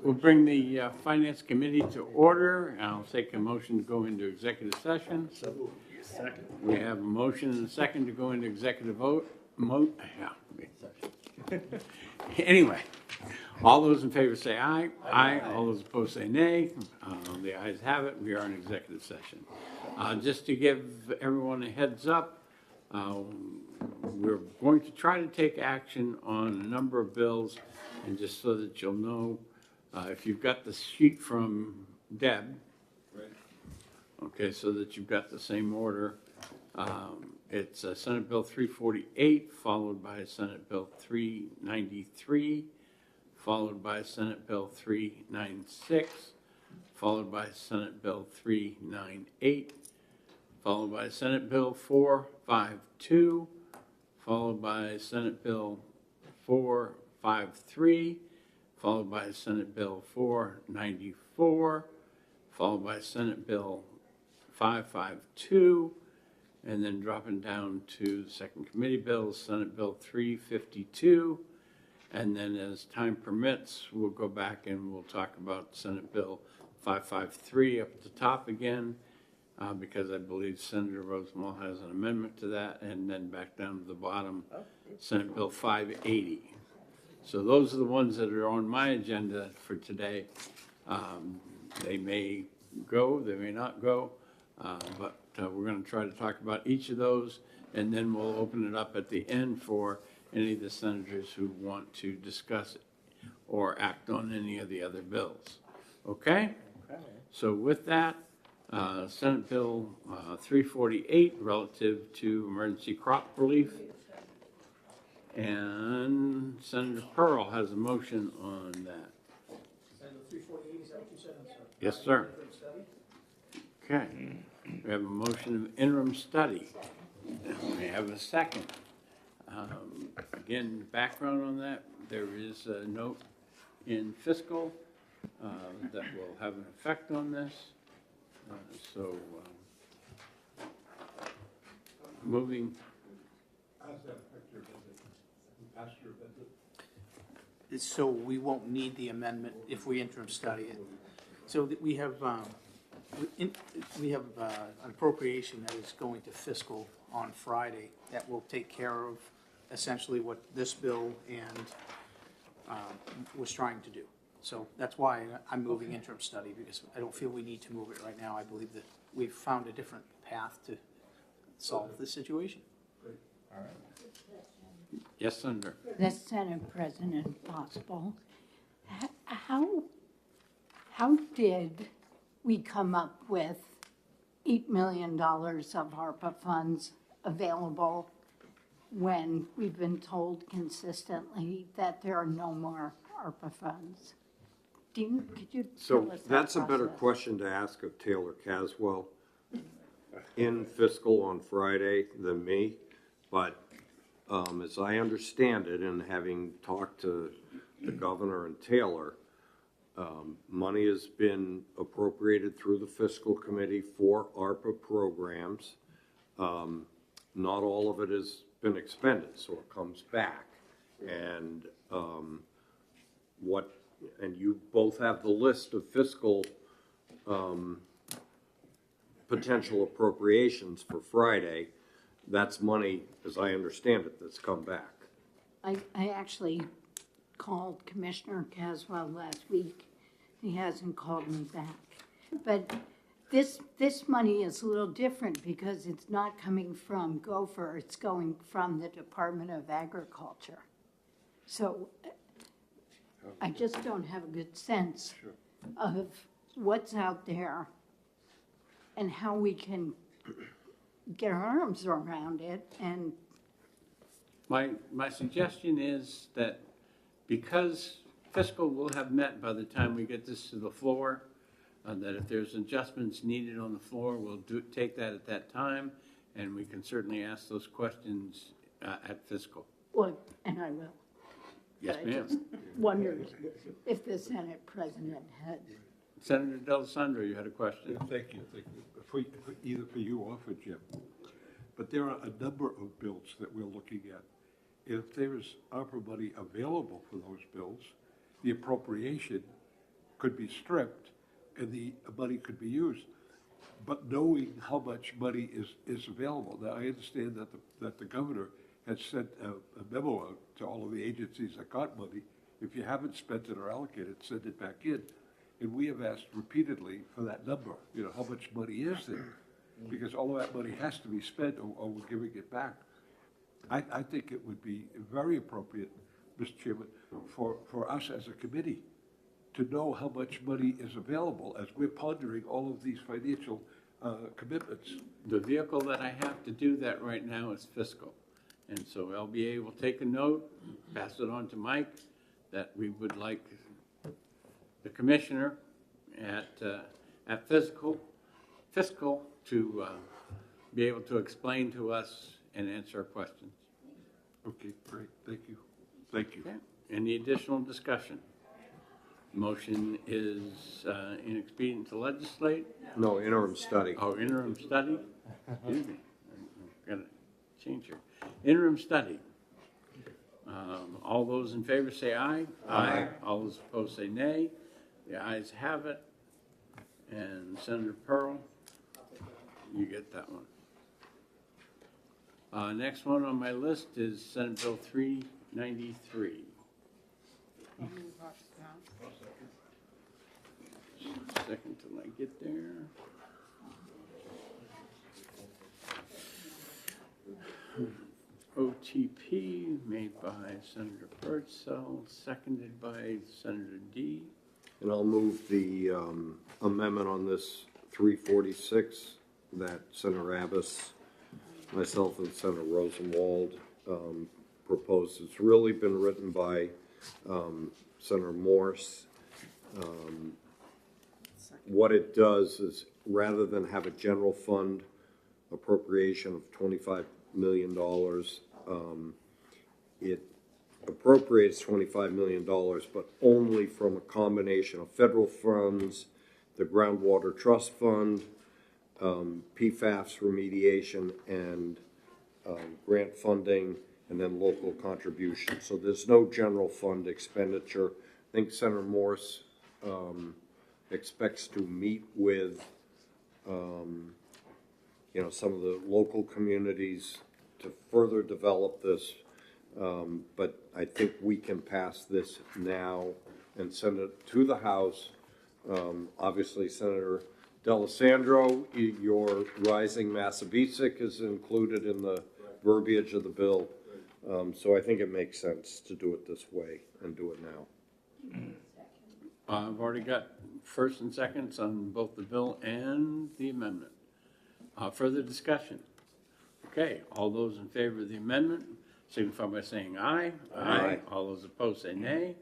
We'll bring the Finance Committee to order. I'll take a motion to go into executive session. Second. We have a motion and a second to go into executive Anyway, all those in favor say aye. Aye. All those opposed say nay. The ayes have it. We are in executive session. Just to give everyone a heads up, we're going to try to take action on a number of bills, and just so that you'll know, if you've got the sheet from Deb, okay, so that you've got the same order. It's Senate Bill 348, followed by Senate Bill 393, followed by Senate Bill 396, followed by Senate Bill 398, followed by Senate Bill 452, followed by Senate Bill 453, followed by Senate Bill 494, followed by Senate Bill 552, and then dropping down to the second committee bills, Senate Bill 352, and then as time permits, we'll go back and we'll talk about Senate Bill 553 up at the top again, because I believe Senator Rosenwald has an amendment to that, and then back down to the bottom, Senate Bill 580. So those are the ones that are on my agenda for today. They may go, they may not go, but we're going to try to talk about each of those, and then we'll open it up at the end for any of the senators who want to discuss it or act on any of the other bills. Okay? So with that, Senate Bill 348 relative to emergency crop relief. And Senator Pearl has a motion on that. Senator 348, is that what you said? I'm sorry. Yes, sir. Okay. We have a motion of interim study. We have a second. Again, background on that, there is a note in fiscal that will have an effect on this. Moving. How does that affect your visit? Past your visit? So we won't need the amendment if we interim study it. So that we have an appropriation that is going to fiscal on Friday that will take care of essentially what this bill and was trying to do. So that's why I'm moving interim study, because I don't feel we need to move it right now. I believe that we've found a different path to solve the situation. Great. All right. Yes, Senator. The Senate President, if possible. How did we come up with $8 million of ARPA funds available when we've been told consistently that there are no more ARPA funds? Could you tell us that That's a better process? question to ask of Taylor Caswell in fiscal on Friday than me. But as I understand it, and having talked to the governor and Taylor, money has been appropriated through the fiscal committee for ARPA programs. Not all of it has been expended, so it comes back. And and you both have the list of fiscal potential appropriations for Friday. That's money, as I understand it, that's come back. I actually called Commissioner Caswell last week. He hasn't called me back. But this money is a little different because it's not coming from Gopher, it's going from the Department of Agriculture. So I just don't have a good sense of what's out there and how we can get our arms around it. And My suggestion is that because fiscal will have met by the time we get this to the floor, that if there's adjustments needed on the floor, we'll take that at that time, and we can certainly ask those questions at fiscal. well, and I will. Yes, But I just ma'am. wondered if the Senate President had. Senator D'Alessandro, you had a question? Thank you. Either for you or for Jim. But there are a number of bills that we're looking at if there is ARPA money available for those bills, the appropriation could be stripped and the money could be used. But knowing how much money is available, now I understand that the governor has sent a memo out to all of the agencies that got money. If you haven't spent it or allocated, send it back in. And we have asked repeatedly for that number, how much money is there? Because all of that money has to be spent or we're giving it back. I think it would be very appropriate, Mr. Chairman, for us as a committee to know how much money is available as we're pondering all of these financial commitments. The vehicle that I have to do that right now is fiscal. And so I'll be able to take a note, pass it on to Mike, that we would like the commissioner at fiscal to be able to explain to us and answer our questions. Okay, great, thank you. Thank you. Okay. Any additional discussion? Motion is inexpedient to legislate. No, interim study. Oh, interim study? Excuse me. I've got to change here. Interim study. All those in favor say aye. Aye. All those opposed say nay. The ayes have it. And Senator Pearl, you get that one. Next one on my list is Senate Bill 393. Second till I get there. OTP made by Senator Birdsell, seconded by Senator D. And I'll move the amendment on this 346 that Senator Abbas, myself, and Senator Rosenwald proposed. It's really been written by Senator Morse. What it does is, rather than have a general fund appropriation of $25 million, it appropriates $25 million, but only from a combination of federal funds, the Groundwater Trust Fund, PFAS remediation, and grant funding, and then local contributions. So there's no general fund expenditure. I think Senator Morse expects to meet with some of the local communities to further develop this, but I think we can pass this now and send it to the House. Obviously, Senator D'Alessandro, your Rising Massabesic is included in the verbiage of the bill, so I think it makes sense to do it this way and do it now. I've already got first and seconds on both the bill and the amendment. Further discussion? Okay, all those in favor of the amendment signify by saying aye. Aye. All those opposed say nay.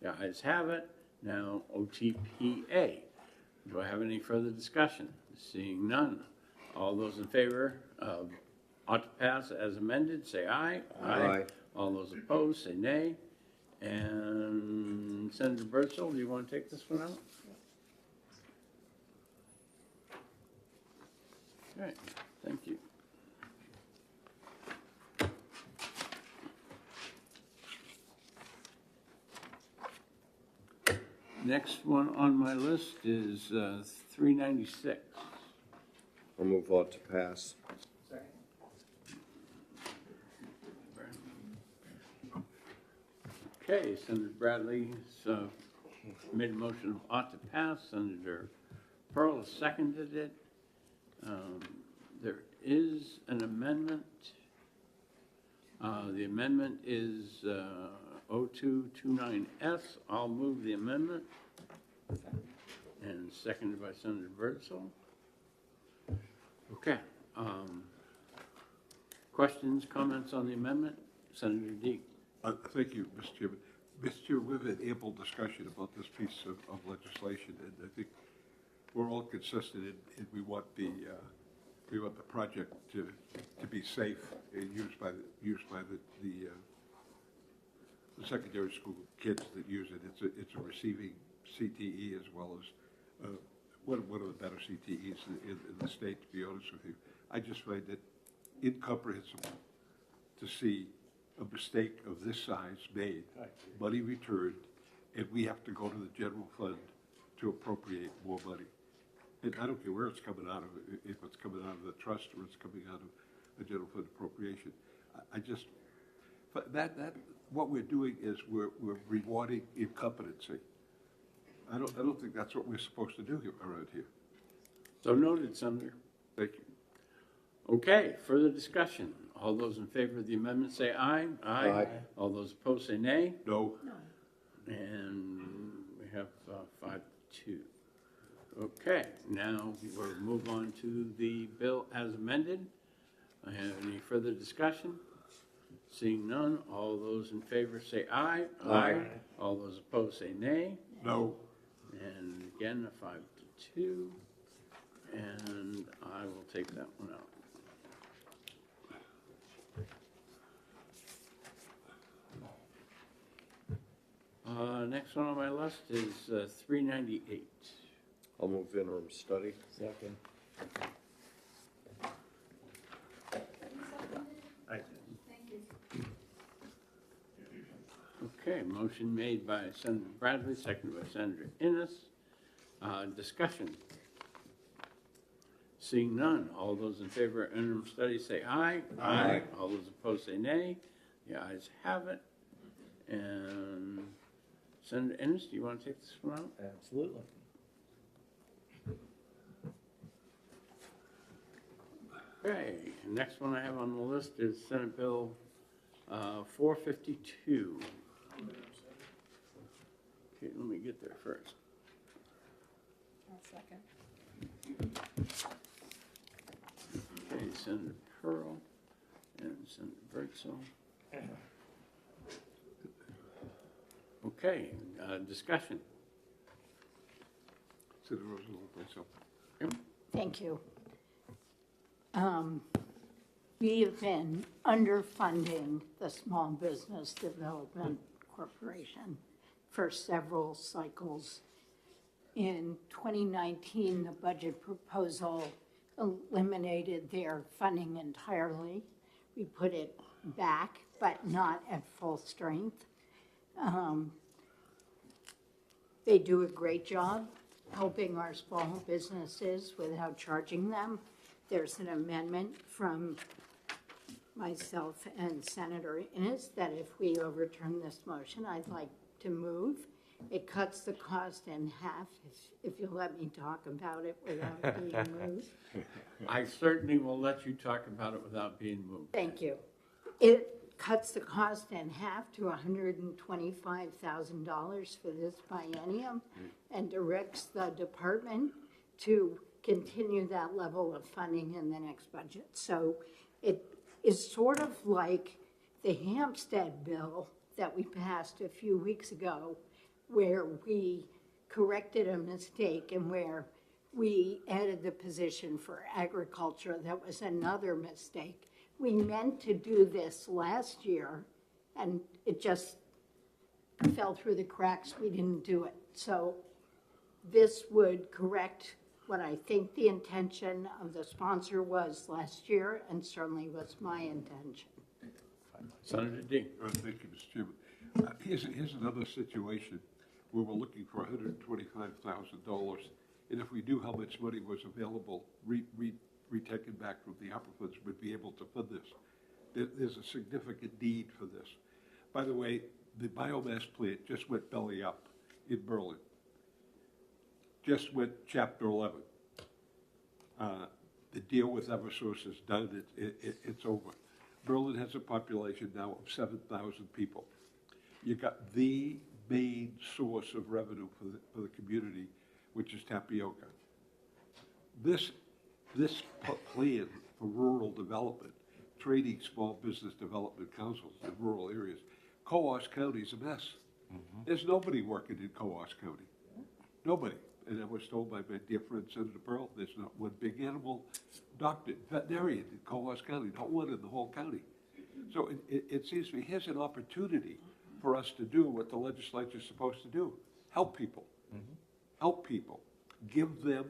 The ayes have it. Now OTPA. Do I have any further discussion? Seeing none. All those in favor of ought to pass as amended, say aye. Aye. All those opposed say nay. And Senator Birdsell, do you want to take this one out? Okay, thank you. Next one on my list is 396. I'll move on to pass. Okay, Senator Bradley made a motion of ought to pass. Senator Pearl has seconded it. There is an amendment. The amendment is 0229S. I'll move the amendment. And seconded by Senator Birdsell. Okay. Questions, comments on the amendment? Senator Deek. Thank you, Mr. Chairman. Mr. Chairman, we've had ample discussion about this piece of legislation, and I think we're all consistent in we want the project to be safe and used by the secondary school kids that use it. It's a receiving CTE as well as one of the better CTEs in the state, to be honest with you. I just find it incomprehensible to see a mistake of this size made, money returned, and we have to go to the general fund to appropriate more money. And I don't care where it's coming out of, if it's coming out of the trust or it's coming out of a general fund appropriation. I just, but what we're doing is we're rewarding incompetency. I don't think that's what we're supposed to do around here. So noted, Senator. Thank you. Okay, further discussion. All those in favor of the amendment say aye. Aye. All those opposed say nay. No, And we have 5-2. Okay, now we'll move on to the bill as amended. Any further discussion? Seeing none, all those in favor say aye. Aye. All those opposed say nay. no, And again, a 5-2. And I will take that one out. Next one on my list is 398. I'll move interim study. Second. Okay, motion made by Senator Bradley, seconded by Senator Innes. Discussion. Seeing none, all those in favor of interim study say aye. Aye. All those opposed say nay. The ayes have it. And Senator Innes, do you want to take this one out? Absolutely. Okay, next one I have on the list is Senate Bill 452. Okay, let me get there first. Okay, Senator Pearl and Senator Bertzel. Okay, discussion. Senator Rosenthal, myself. Thank you. We have been underfunding the Small Business Development Corporation for several cycles. In 2019, the budget proposal eliminated their funding entirely. We put it back, but not at full strength. They do a great job helping our small businesses without charging them. There's an amendment from myself and Senator Innes that if we overturn this motion, I'd like to move. It cuts the cost in half, if you'll let me talk about it without being moved. I certainly will let you talk about it without being moved. Thank you. It cuts the cost in half to $125,000 for this biennium and directs the department to continue that level of funding in the next budget. So it is sort of like the Hampstead bill that we passed a few weeks ago, where we corrected a mistake and where we added the position for agriculture. That was another mistake. We meant to do this last year, and it just fell through the cracks. We didn't do it. So this would correct what I think the intention of the sponsor was last year, and certainly was my intention. Senator Dean. Thank you, Mr. Chairman. Here's another situation where we're looking for $125,000, and if we knew how much money was available, retaken back from the ARPA funds, would be able to fund this. There's a significant need for this. By the way, the biomass plant just went belly up in Berlin. Just went Chapter 11. The deal with Eversource is done. It's over. Berlin has a population now of 7,000 people. You got the main source of revenue for the community, which is tapioca. This plan for rural development, training small business development councils in rural areas, Coos County is a mess. There's nobody working in Coos County. Nobody. And I was told by my dear friend Senator Pearl, there's not one big animal doctor, veterinarian in Coos County, not one in the whole county. So it seems to me, here's an opportunity for us to do what the legislature is supposed to do. Help people. Help people. Give them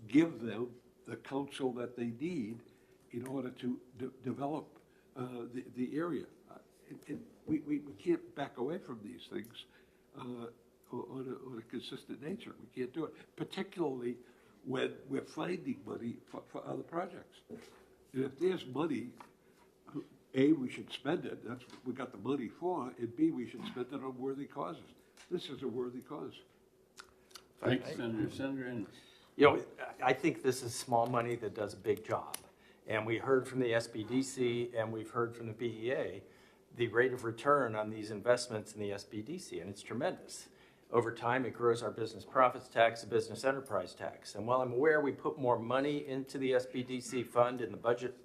the counsel that they need in order to develop the area. we can't back away from these things on a consistent nature. We can't do it, particularly when we're finding money for other projects. And if there's money, A, we should spend it, that's what we got the money for, and B, we should spend it on worthy causes. This is a worthy cause. Thanks, Senator. Senator Ennis. You know, I think this is small money that does a big job. And we heard from the SBDC and we've heard from the BEA, the rate of return on these investments in the SBDC, and it's tremendous. Over time, it grows our business profits tax, the business enterprise tax. And while I'm aware we put more money into the SBDC fund in the budget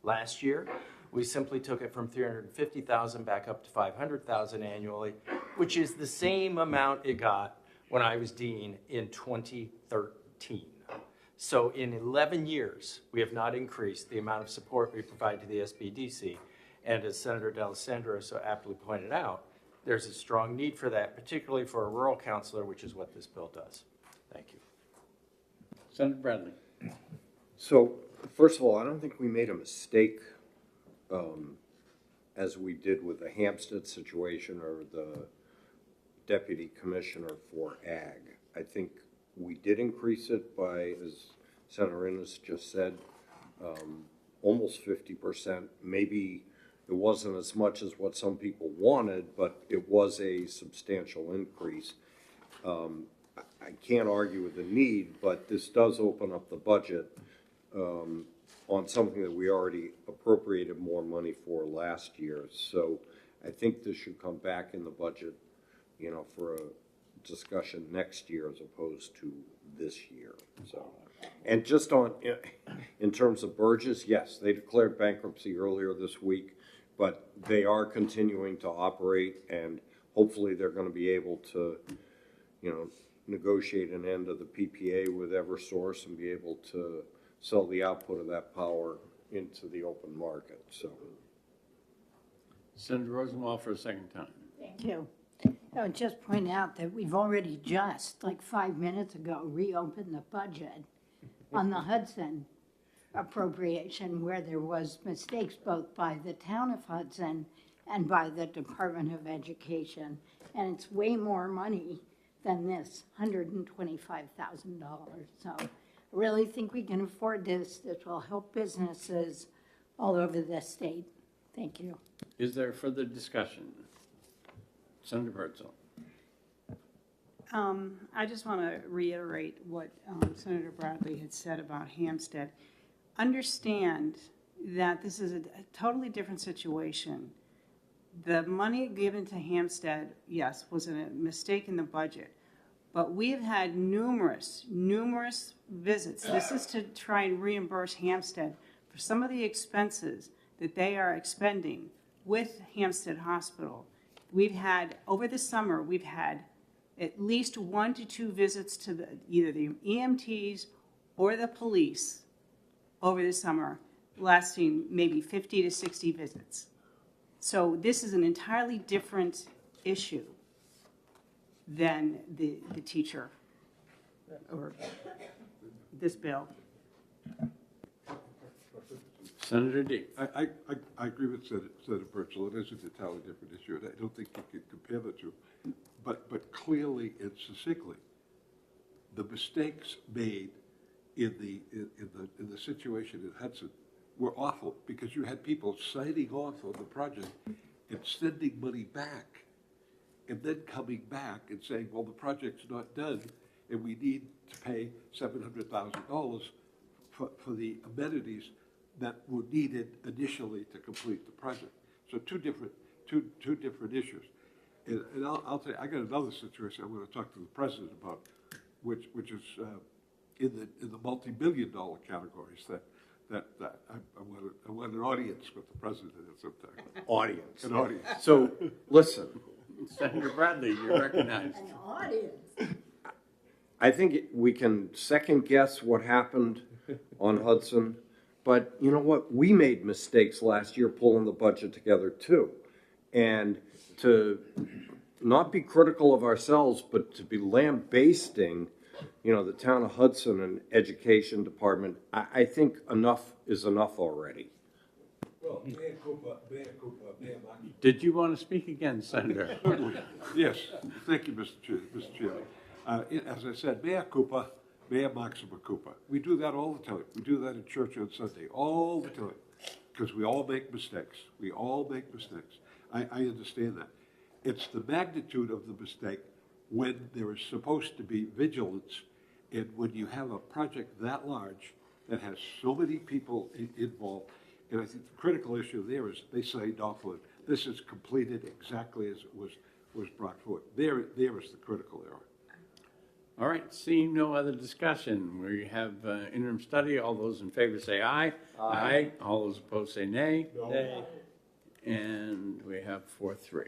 last year, we simply took it from $350,000 back up to $500,000 annually, which is the same amount it got when I was dean in 2013. So in 11 years, we have not increased the amount of support we provide to the SBDC. And as Senator D'Alessandro so aptly pointed out, there's a strong need for that, particularly for a rural counselor, which is what this bill does. Thank you. Senator Bradley. So, first of all, I don't think we made a mistake as we did with the Hampstead situation or the deputy commissioner for ag. I think we did increase it by, as Senator Ennis just said, almost 50%. Maybe it wasn't as much as what some people wanted, but it was a substantial increase. I can't argue with the need, but this does open up the budget on something that we already appropriated more money for last year. So I think this should come back in the budget, you know, for a discussion next year as opposed to this year. So, and just on, in terms of Burgess, yes, they declared bankruptcy earlier this week, but they are continuing to operate, and hopefully they're going to be able to, you know, negotiate an end of the PPA with Eversource and be able to sell the output of that power into the open market. So, Senator Rosenwald for a second time. Thank you. I would just point out that we've already just, like 5 minutes ago, reopened the budget on the Hudson appropriation where there was mistakes both by the town of Hudson and by the Department of Education. And it's way more money than this, $125,000. So I really think we can afford this. This will help businesses all over the state. Thank you. Is there further discussion? Senator Bertzel. I just want to reiterate what Senator Bradley had said about Hampstead. Understand that this is a totally different situation. The money given to Hampstead, yes, was a mistake in the budget, but we have had numerous visits. This is to try and reimburse Hampstead for some of the expenses that they are expending with Hampstead Hospital. We've had, over the summer, we've had at least 1 to 2 visits to either the EMTs or the police over the summer, lasting maybe 50 to 60 visits. So this is an entirely different issue than the teacher or this bill. Senator D. I agree with Senator Bertzel. It is an entirely different issue, and I don't think you can compare the two. But clearly and succinctly, the mistakes made in the situation in Hudson were awful, because you had people signing off on the project and sending money back, and then coming back and saying, well, the project's not done, and we need to pay $700,000 for the amenities that were needed initially to complete the project. So two different issues. And I'll tell you, I got another situation I want to talk to the president about, which is in the multi-million-dollar categories that I want an audience with the president at some time. audience. An audience. So, listen, Senator Bradley, you're recognized. An audience. I think we can second guess what happened on Hudson, but you know what? We made mistakes last year pulling the budget together too. And to not be critical of ourselves, but to be lambasting, you know, the town of Hudson and education department, I think enough is enough already. Well, mea culpa, Did you want to speak again, Senator? Yes, thank you, Mr. Chairman. As I said, Mayor Cooper, Mayor Maxima Cooper, we do that all the time. We do that in church on Sunday, all the time, because we all make mistakes. We all make mistakes. I understand that. It's the magnitude of the mistake when there is supposed to be vigilance, and when you have a project that large that has so many people involved. And I think the critical issue there is they signed off on it. This is completed exactly as it was brought forward. There is the critical error. All right, seeing no other discussion, we have interim study. All those in favor say aye. Aye. All those opposed say nay. Nay. And we have 4-3.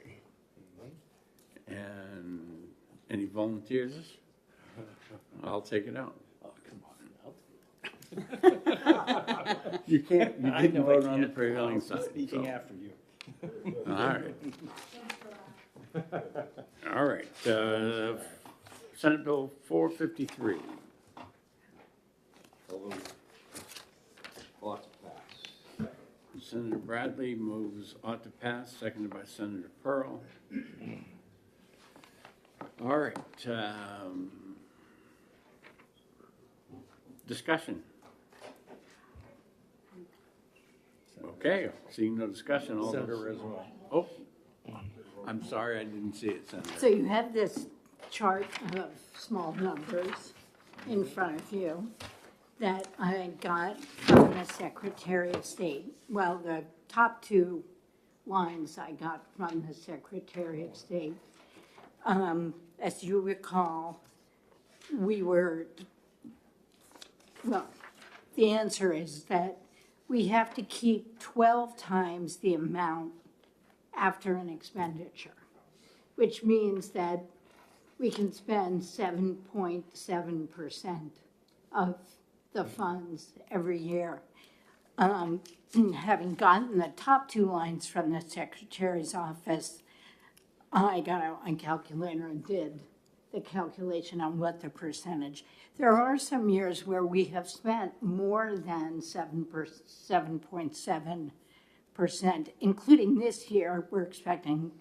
And any volunteers? I'll take it out. Oh, come on. You can't, you I didn't know I vote on the can't. prevailing I'll be side. Speaking so- after you. All right. All right, Senate Bill 453. Ought to pass. Senator Bradley moves ought to pass, seconded by Senator Pearl. All right, discussion. Okay, seeing no discussion, all Senator those. Rizzo. Oh, I'm sorry, I didn't see it, Senator. So you have this chart of small numbers in front of you that I got from the Secretary of State. Well, the top two lines I got from the Secretary of State. As you recall, well, the answer is that we have to keep 12 times the amount after an expenditure, which means that we can spend 7.7% of the funds every year. Having gotten the top two lines from the Secretary's office, I got out my calculator and did the calculation on what the percentage. There are some years where we have spent more than 7.7%, including this year. We're expecting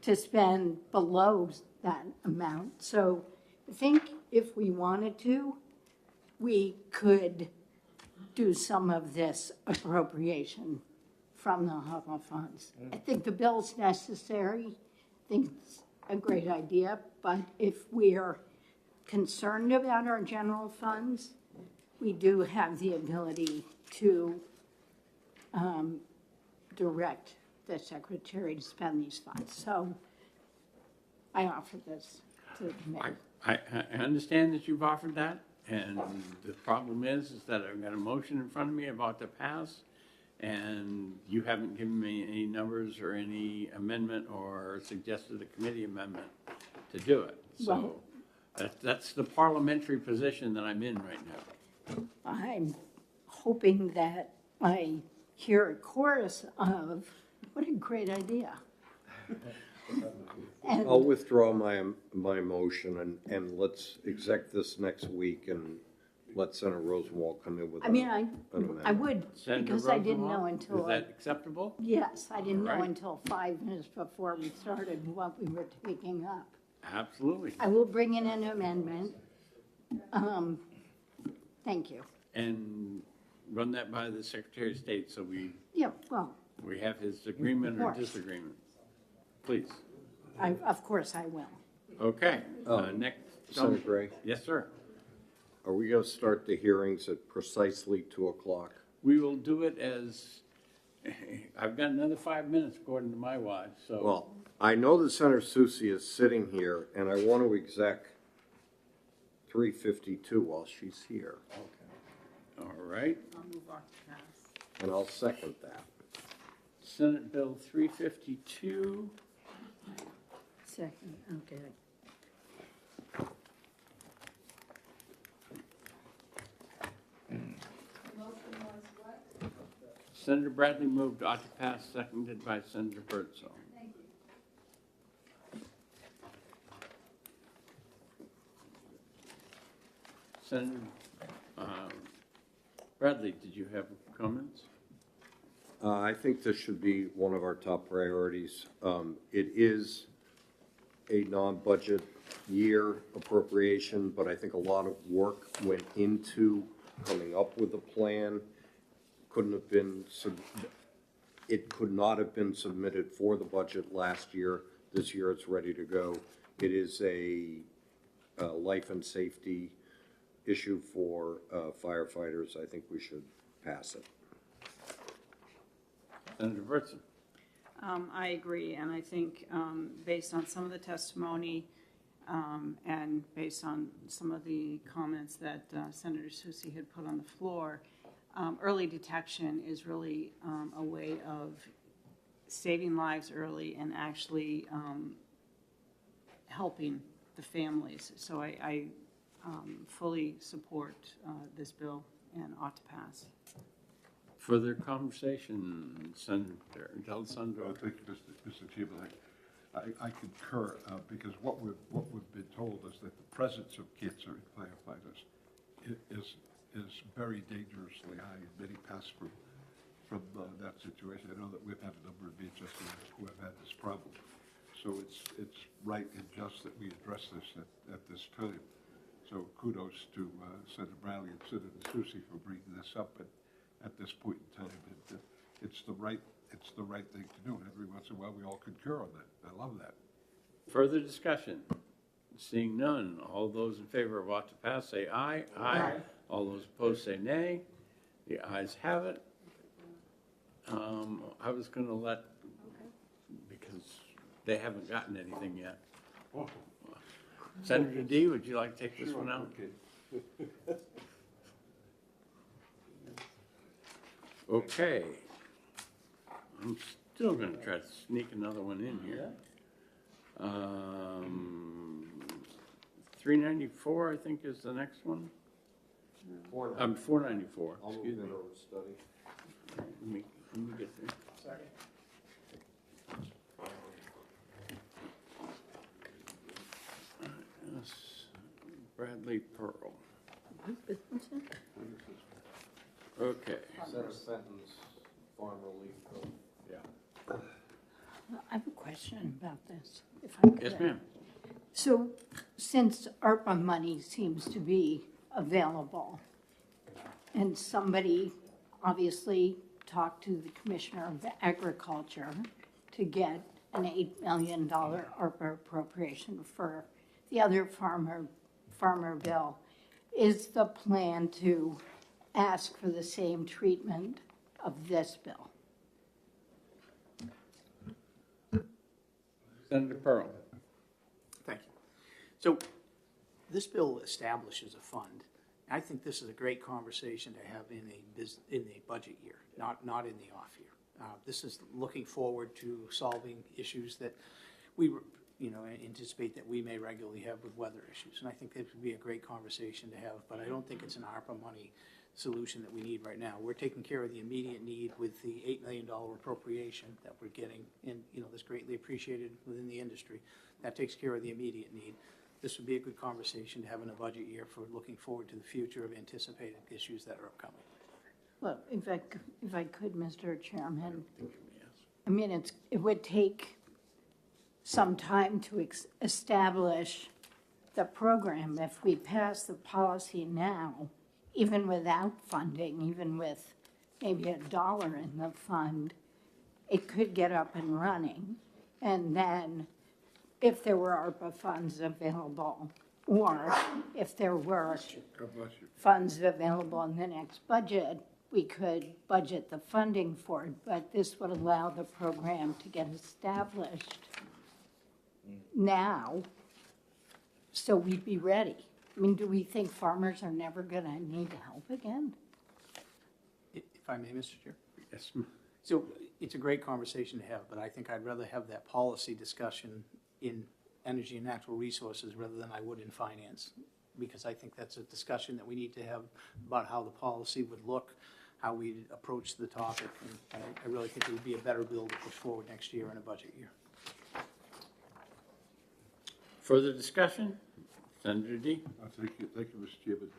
to spend below that amount. So I think if we wanted to, we could do some of this appropriation from the HAVA funds. I think the bill's necessary. I think it's a great idea, but if we are concerned about our general funds, we do have the ability to direct the secretary to spend these funds. So I offer this to the committee. I understand that you've offered that, and the problem is that I've got a motion in front of me about to pass, and you haven't given me any numbers or any amendment or suggested a committee amendment to do it. So that's the parliamentary position that I'm in right now. I'm hoping that I hear a chorus of, what a great idea. And I'll withdraw my motion and let's exec this next week and let Senator Rosenwald come in with I mean, an I amendment. would, Senator because I didn't know Rosenwald, until, is that acceptable? yes, I didn't know All right. until 5 minutes before we started what we were taking up. Absolutely. I will bring in an amendment. Thank you. And run that by the Secretary of State so we Yeah, well, have his agreement or Of course. disagreement. Please. of course I will. Okay, next. Senator Gray, Yes, sir. are we going to start the hearings at precisely 2 o'clock? We will do it as, I've got another 5 minutes according to my watch, so. Well, I know that Senator Susie is sitting here, and I want to exec 352 while she's here, All right. I'll move on to pass. and I'll second that. Senate Bill 352. Second, okay. Senator Bradley moved ought to pass, seconded by Senator Birdsall. Senator Bradley, did you have comments? I think this should be one of our top priorities. It is a non-budget year appropriation, but I think a lot of work went into coming up with a plan. It could not have been submitted for the budget last year. This year it's ready to go. It is a life and safety issue for firefighters. I think we should pass it. Senator Burton. I agree, and I think based on some of the testimony and based on some of the comments that Senator Susie had put on the floor, early detection is really a way of saving lives early and actually helping the families. So I fully support this bill and ought to pass. Further conversation, Senator D'Alessandro. Thank you, Mr. Chairman. I concur, because what we've been told is that the presence of cancer in firefighters is very dangerously high, and many pass from that situation. I know that we've had a number of Manchester who have had this problem. So it's right and just that we address this at this time. So kudos to Senator Bradley and Senator Susie for bringing this up at this point in time. It's the right thing to do, and every once in a while we all concur on that. I love that. Further discussion? Seeing none, all those in favor of ought to pass say aye. Aye. All those opposed say nay. The ayes have it. I was going to let, because they haven't gotten anything yet. Senator D, would you like to take this one out? Okay. I'm still going to try to sneak another one in here. 394, I think, is the next one. 494. Excuse me. Let me get there. Sorry. Yes, Bradley Pearl. Okay. Center sentence, farm relief bill. Yeah. I have a question about this, if I could. Yes, ma'am. So, since ARPA money seems to be available, and somebody obviously talked to the Commissioner of Agriculture to get an $8 million ARPA appropriation for the other farmer bill, is the plan to ask for the same treatment of this bill? Senator Pearl. Thank you. So this bill establishes a fund. I think this is a great conversation to have in a budget year, not in the off year. This is looking forward to solving issues that we anticipate that we may regularly have with weather issues. And I think this would be a great conversation to have, but I don't think it's an ARPA money solution that we need right now. We're taking care of the immediate need with the $8 million appropriation that we're getting, and that's greatly appreciated within the industry. That takes care of the immediate need. This would be a good conversation to have in a budget year for looking forward to the future of anticipated issues that are upcoming. Well, if I could, Mr. Chairman, I mean, it would take some time to establish the program. If we pass the policy now, even without funding, even with maybe $1 in the fund, it could get up and running. And then if there were ARPA funds available, or if there were God bless you. funds available in the next budget, we could budget the funding for it, but this would allow the program to get established now, so we'd be ready. I mean, do we think farmers are never gonna need help again? If I may, Mr. Chair. Yes, ma'am. So it's a great conversation to have, but I think I'd rather have that policy discussion in energy and natural resources rather than I would in finance, because I think that's a discussion that we need to have about how the policy would look, how we approach the topic, and I really think it would be a better bill to push forward next year in a budget year. Further discussion? Senator D. Thank you, Mr. Chairman.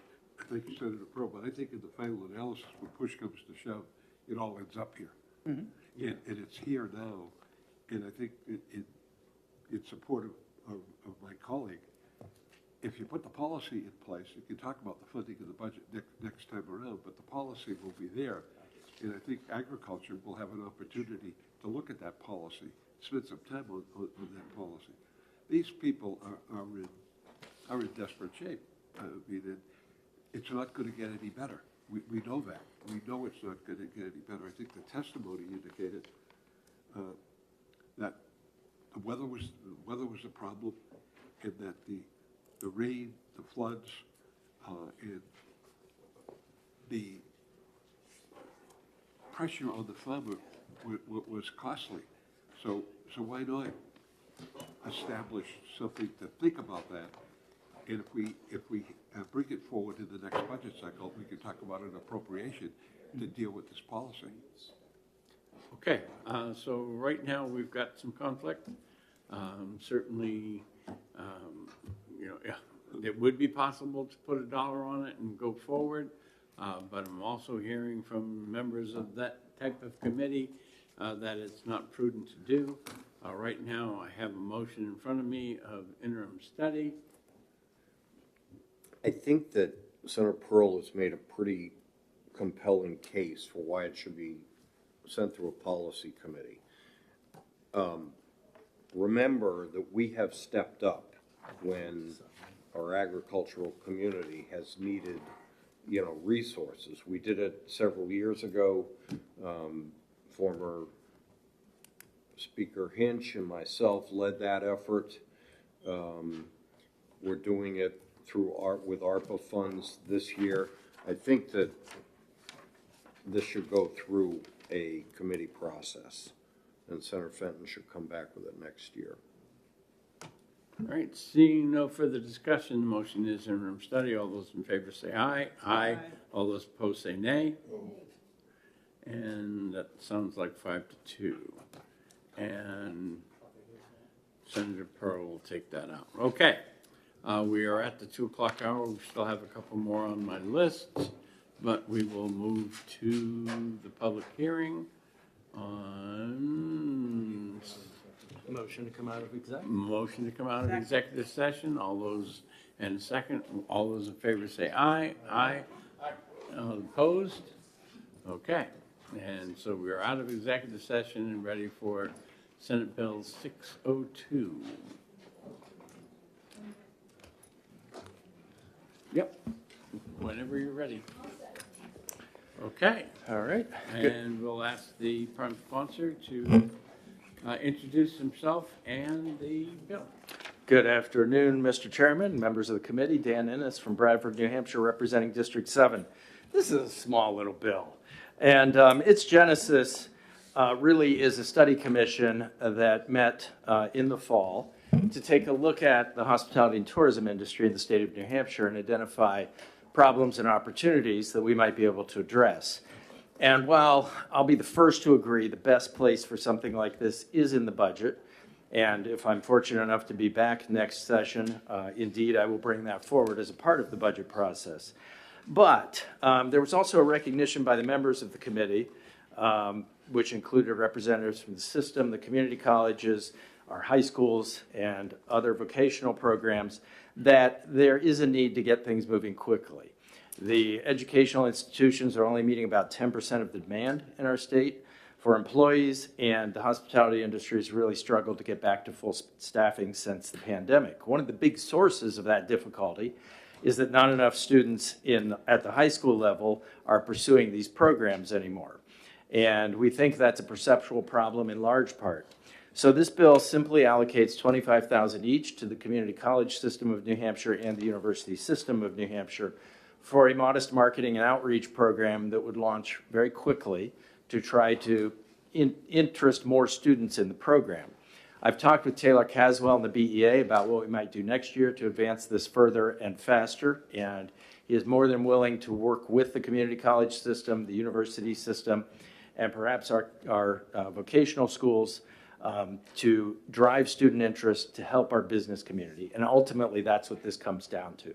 Thank you, Senator Pearl. But I think in the final analysis, when push comes to shove, it all ends up here. And it's here now, and I think in support of my colleague, if you put the policy in place, you can talk about the funding of the budget next time around, but the policy will be there. And I think agriculture will have an opportunity to look at that policy, spend some time on that policy. These people are in desperate shape. I mean, it's not going to get any better. We know that. We know it's not going to get any better. I think the testimony indicated that the weather was a problem, and that the rain, the floods, and the pressure on the farmer was costly. So why not establish something to think about that? And if we bring it forward in the next budget cycle, we can talk about an appropriation to deal with this policy. Okay, so right now, we've got some conflict. Certainly, yeah, it would be possible to put a dollar on it and go forward, but I'm also hearing from members of that type of committee that it's not prudent to do. Right now, I have a motion in front of me of interim study. I think that Senator Pearl has made a pretty compelling case for why it should be sent through a policy committee. Remember that we have stepped up when our agricultural community has needed, resources. We did it several years ago. Former Speaker Hinch and myself led that effort. We're doing it with ARPA funds this year. I think that this should go through a committee process, and Senator Fenton should come back with it next year. All right, seeing no further discussion, the motion is interim study. All those in favor say aye. Aye. All those opposed say nay. And that sounds like 5-2. And Senator Pearl will take that out. Okay, we are at the 2 o'clock hour. We still have a couple more on my list, but we will move to the public hearing on Motion to come out of executive. motion to come out of executive session. All those, and second, all those in favor say aye. Aye. Opposed? Okay, and so we're out of executive session and ready for Senate Bill 602. Yep, whenever you're ready. Okay, All right. and we'll ask the prime sponsor to introduce himself and the bill. Good afternoon, Mr. Chairman, members of the committee. Dan Innes from Bradford, New Hampshire, representing District 7. This is a small little bill, and its genesis really is a study commission that met in the fall to take a look at the hospitality and tourism industry in the state of New Hampshire and identify problems and opportunities that we might be able to address. And while I'll be the first to agree the best place for something like this is in the budget, and if I'm fortunate enough to be back next session, indeed, I will bring that forward as a part of the budget process. But there was also a recognition by the members of the committee, which included representatives from the system, the community colleges, our high schools, and other vocational programs, that there is a need to get things moving quickly. The educational institutions are only meeting about 10% of the demand in our state for employees, and the hospitality industry has really struggled to get back to full staffing since the pandemic. One of the big sources of that difficulty is that not enough students at the high school level are pursuing these programs anymore. And we think that's a perceptual problem in large part. So this bill simply allocates $25,000 each to the community college system of New Hampshire and the university system of New Hampshire for a modest marketing and outreach program that would launch very quickly to try to interest more students in the program. I've talked with Taylor Caswell and the BEA about what we might do next year to advance this further and faster, and he is more than willing to work with the community college system, the university system, and perhaps our vocational schools to drive student interest to help our business community. And ultimately, that's what this comes down to,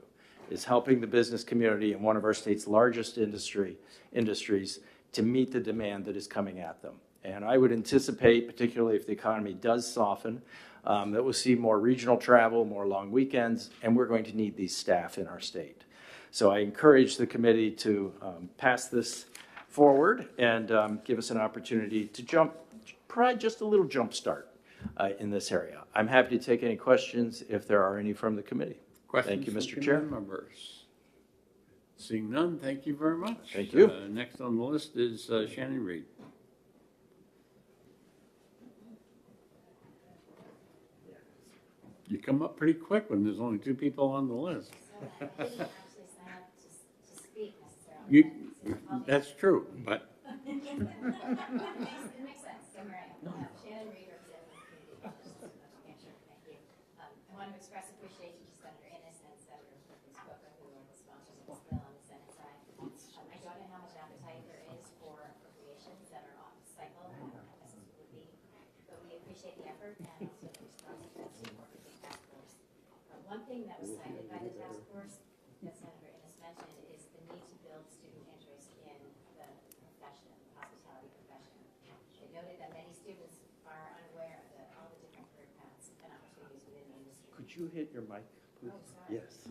is helping the business community in one of our state's largest industries to meet the demand that is coming at them. And I would anticipate, particularly if the economy does soften, that we'll see more regional travel, more long weekends, and we're going to need these staff in our state. So I encourage the committee to pass this forward and give us an opportunity to provide just a little jump start in this area. I'm happy to take any questions if there are any from the committee. Thank you, Questions Mr. from Chair. committee members? Seeing none, thank you very much. Thank you. Next on the list is Shannon Reed. You come up pretty quick when there's only 2 people on the list. I didn't actually sign up to speak necessarily. That's true, but It makes sense, so here I am. Shannon Reed, representing the community of New Hampshire, thank you. I want to express appreciation to Senator Innes and Senator Spoka, who are the sponsors of this bill on the Senate side. I don't know how much appetite there is for appropriations that are off cycle, as this would be, but we appreciate the effort and also the responsiveness to work with the task force. One thing that was cited by the task force that Senator Innes mentioned is the need to build student interest in the profession, the hospitality profession. They noted that many students are unaware of all the different career paths and opportunities within the industry. Could you hit your mic, please? Oh, sorry. Yes.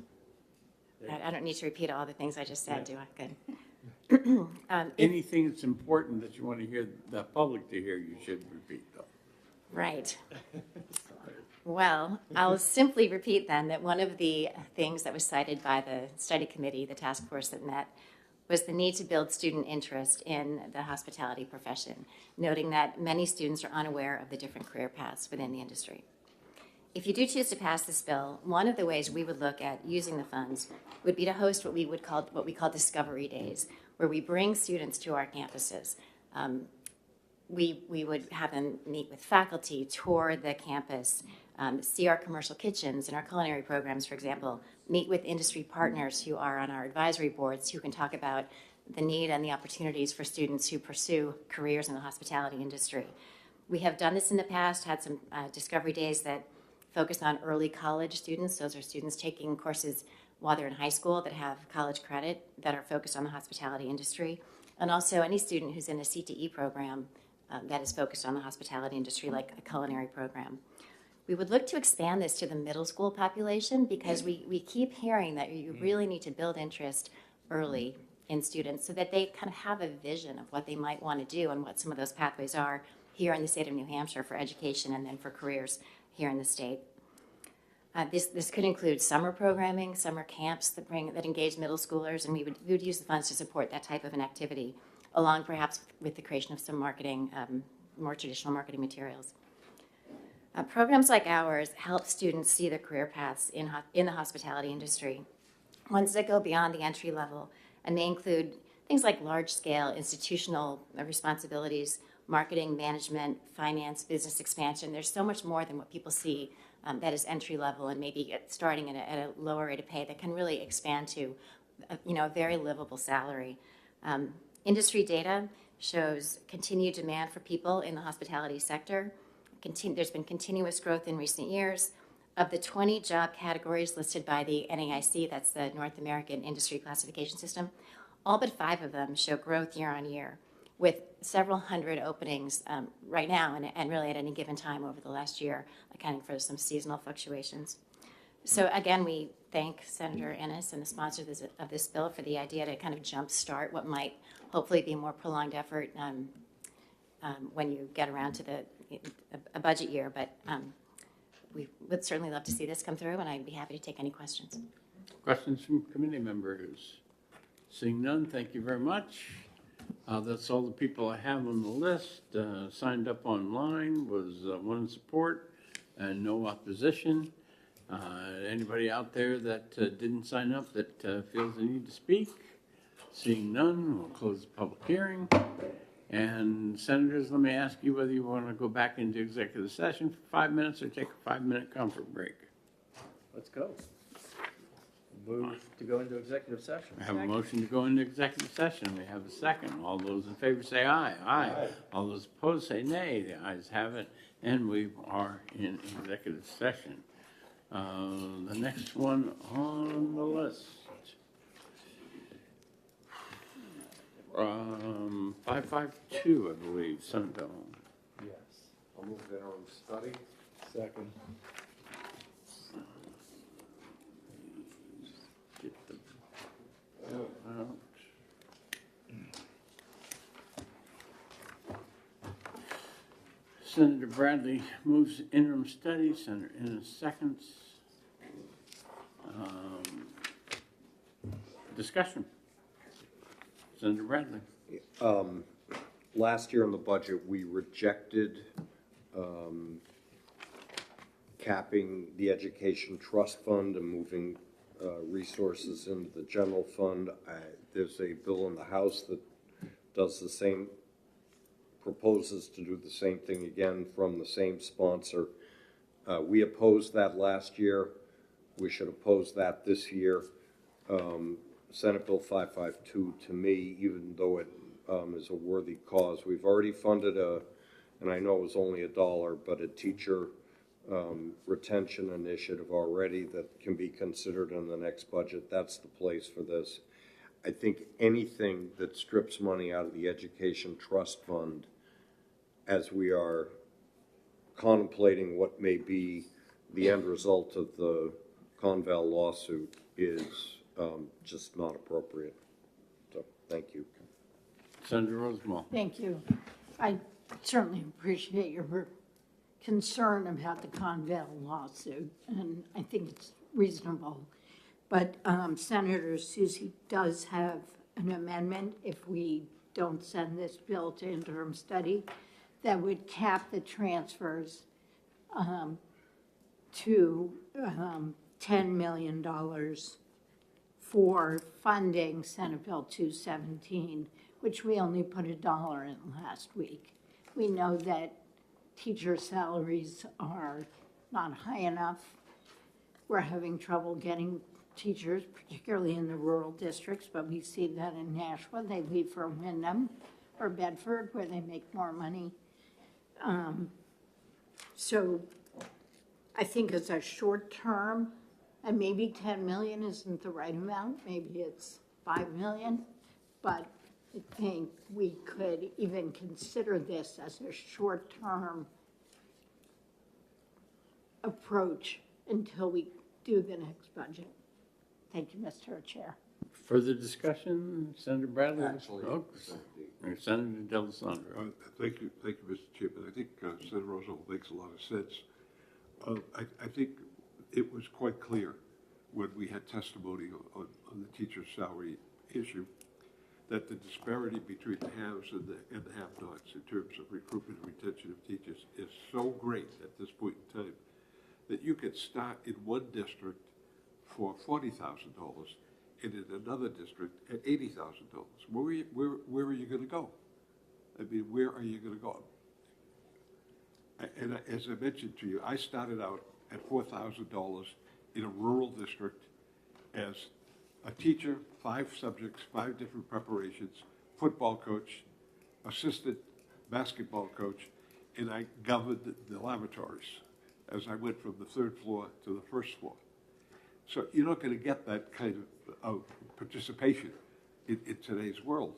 I don't need to repeat all the things I just said, do I? Good. anything that's important that you want to hear the public to hear, you should repeat though. Right. Well, I'll simply repeat then that one of the things that was cited by the study committee, the task force that met, was the need to build student interest in the hospitality profession, noting that many students are unaware of the different career paths within the industry. If you do choose to pass this bill, one of the ways we would look at using the funds would be to host what we call Discovery Days, where we bring students to our campuses. We would have them meet with faculty, tour the campus, see our commercial kitchens and our culinary programs, for example, meet with industry partners who are on our advisory boards who can talk about the need and the opportunities for students who pursue careers in the hospitality industry. We have done this in the past, had some discovery days that focus on early college students. Those are students taking courses while they're in high school that have college credit that are focused on the hospitality industry. And also any student who's in a CTE program that is focused on the hospitality industry, like a culinary program. We would look to expand this to the middle school population because we keep hearing that you really need to build interest early in students so that they kind of have a vision of what they might want to do and what some of those pathways are here in the state of New Hampshire for education and then for careers here in the state. This could include summer programming, summer camps that engage middle schoolers, and we would use the funds to support that type of an activity, along perhaps with the creation of some marketing, more traditional marketing materials. Programs like ours help students see their career paths in the hospitality industry, ones that go beyond the entry level, and they include things like large-scale institutional responsibilities, marketing, management, finance, business expansion. There's so much more than what people see that is entry level and maybe starting at a lower rate of pay that can really expand to a very livable salary. Industry data shows continued demand for people in the hospitality sector. There's been continuous growth in recent years. Of the 20 job categories listed by the NAIC, that's the North American Industry Classification System, all but 5 of them show growth year on year, with several hundred openings right now and really at any given time over the last year, accounting for some seasonal fluctuations. So again, we thank Senator Innes and the sponsors of this bill for the idea to kind of jumpstart what might hopefully be a more prolonged effort when you get around to a budget year. But we would certainly love to see this come through, and I'd be happy to take any questions. Questions from committee members? Seeing none, thank you very much. That's all the people I have on the list. Signed up online was 1 support and no opposition. Anybody out there that didn't sign up that feels the need to speak? Seeing none, we'll close the public hearing. And senators, let me ask you whether you want to go back into executive session for 5 minutes or take a 5-minute comfort break. Let's go. Move to go into executive session. I have a motion to go into executive session. We have a second. All those in favor say aye. Aye. All those opposed say nay. The ayes have it, and we are in executive session. The next one on the list. 552, I believe, Senate Bill. Yes. I'll move that on study. Second. Get the bill out. Senator Bradley moves interim study, Senator Ennis seconds. Discussion. Senator Bradley. Last year in the budget, we rejected capping the education trust fund and moving resources into the general fund. There's a bill in the House that does the same, proposes to do the same thing again from the same sponsor. We opposed that last year. We should oppose that this year. Senate Bill 552, to me, even though it is a worthy cause, we've already funded and I know it was only $1, but a teacher retention initiative already that can be considered in the next budget. That's the place for this. I think anything that strips money out of the education trust fund as we are contemplating what may be the end result of the Conval lawsuit is just not appropriate. So, thank you. Senator Rosenbaum. Thank you. I certainly appreciate your concern about the Conval lawsuit, and I think it's reasonable. But Senator Susie does have an amendment, if we don't send this bill to interim study, that would cap the transfers to $10 million for funding Senate Bill 217, which we only put $1 in last week. We know that teacher salaries are not high enough. We're having trouble getting teachers, particularly in the rural districts, but we see that in Nashua. They leave for Wyndham or Bedford, where they make more money. So I think as a short term, and maybe 10 million isn't the right amount, maybe it's 5 million, but I think we could even consider this as a short-term approach until we do the next budget. Thank you, Mr. Chair. Further discussion, Senator Bradley? Actually, Oh, Senator D'Alessandro. Thank you, Mr. Chairman. I think Senator Roosevelt makes a lot of sense. I think it was quite clear when we had testimony on the teacher's salary issue that the disparity between the haves and the have-nots in terms of recruitment and retention of teachers is so great at this point in time that you could start in one district for $40,000 and in another district at $80,000. Where are you going to go? I mean, where are you going to go? And as I mentioned to you, I started out at $4,000 in a rural district as a teacher, 5 subjects, 5 different preparations, football coach, assistant basketball coach, and I governed the lavatories as I went from the 3rd floor to the 1st floor. So you're not going to get that kind of participation in today's world.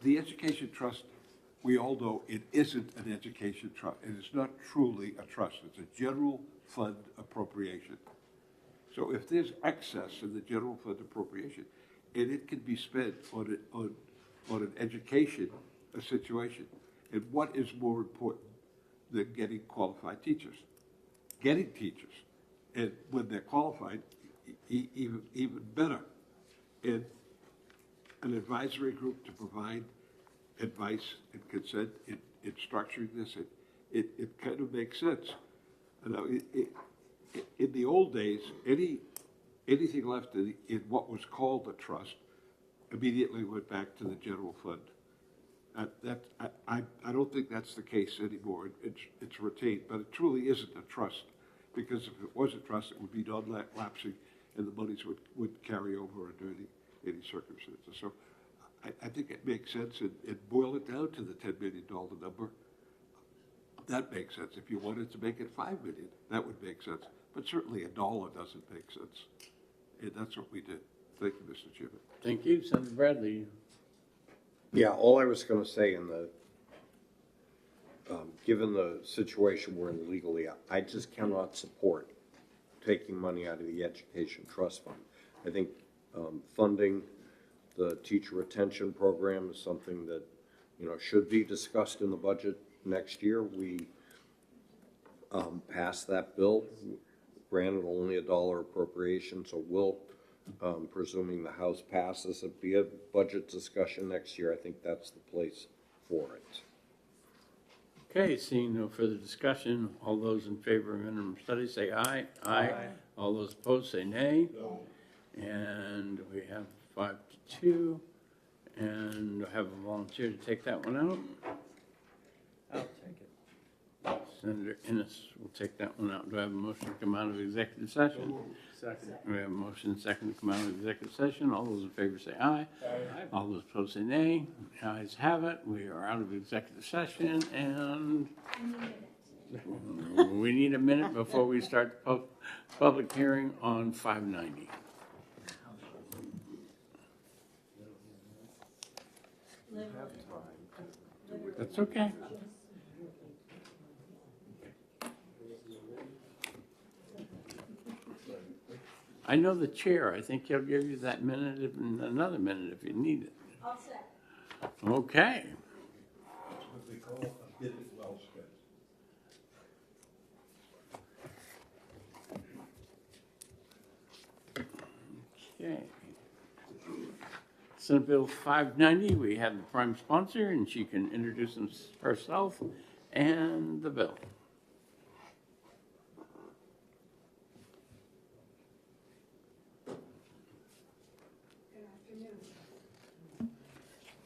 The Education Trust, we all know it isn't an education trust. It is not truly a trust. It's a general fund appropriation. So if there's excess in the general fund appropriation, and it can be spent on an education situation, and what is more important than getting qualified teachers? Getting teachers, and when they're qualified, even better. And an advisory group to provide advice and consent in structuring this, it kind of makes sense. Now, in the old days, anything left in what was called a trust immediately went back to the general fund. I don't think that's the case anymore. It's retained, but it truly isn't a trust, because if it was a trust, it would be non-lapsing, and the monies would carry over under any circumstances. So I think it makes sense, and boil it down to the $10 million number. That makes sense. If you wanted to make it $5 million, that would make sense. But certainly $1 doesn't make sense. And that's what we did. Thank you, Mr. Chairman. Thank you, Senator Bradley. Yeah, all I was gonna say given the situation we're in legally, I just cannot support taking money out of the education trust fund. I think, funding the teacher retention program is something that, should be discussed in the budget next year. We, passed that bill, granted only $1 appropriation, so we'll, presuming the House passes, it'll be a budget discussion next year. I think that's the place for it. Okay, seeing no further discussion, all those in favor of interim study say aye. Aye. All those opposed say nay. No. And we have 5-2. And I have a volunteer to take that one out. I'll take it. Senator Innes will take that one out. Do I have a motion to come out of executive session? Second. We have a motion and second to come out of executive session. All those in favor say aye. Aye. All those opposed say nay. The ayes have it. We are out of executive session and we need a minute before we start the public hearing on 590. That's okay. I know the chair. I think he'll give you that minute, another minute if you need it. All set. Okay. That's what they call a get it well spent. Okay. Senate Bill 590, we have the prime sponsor, and she can introduce herself and the bill.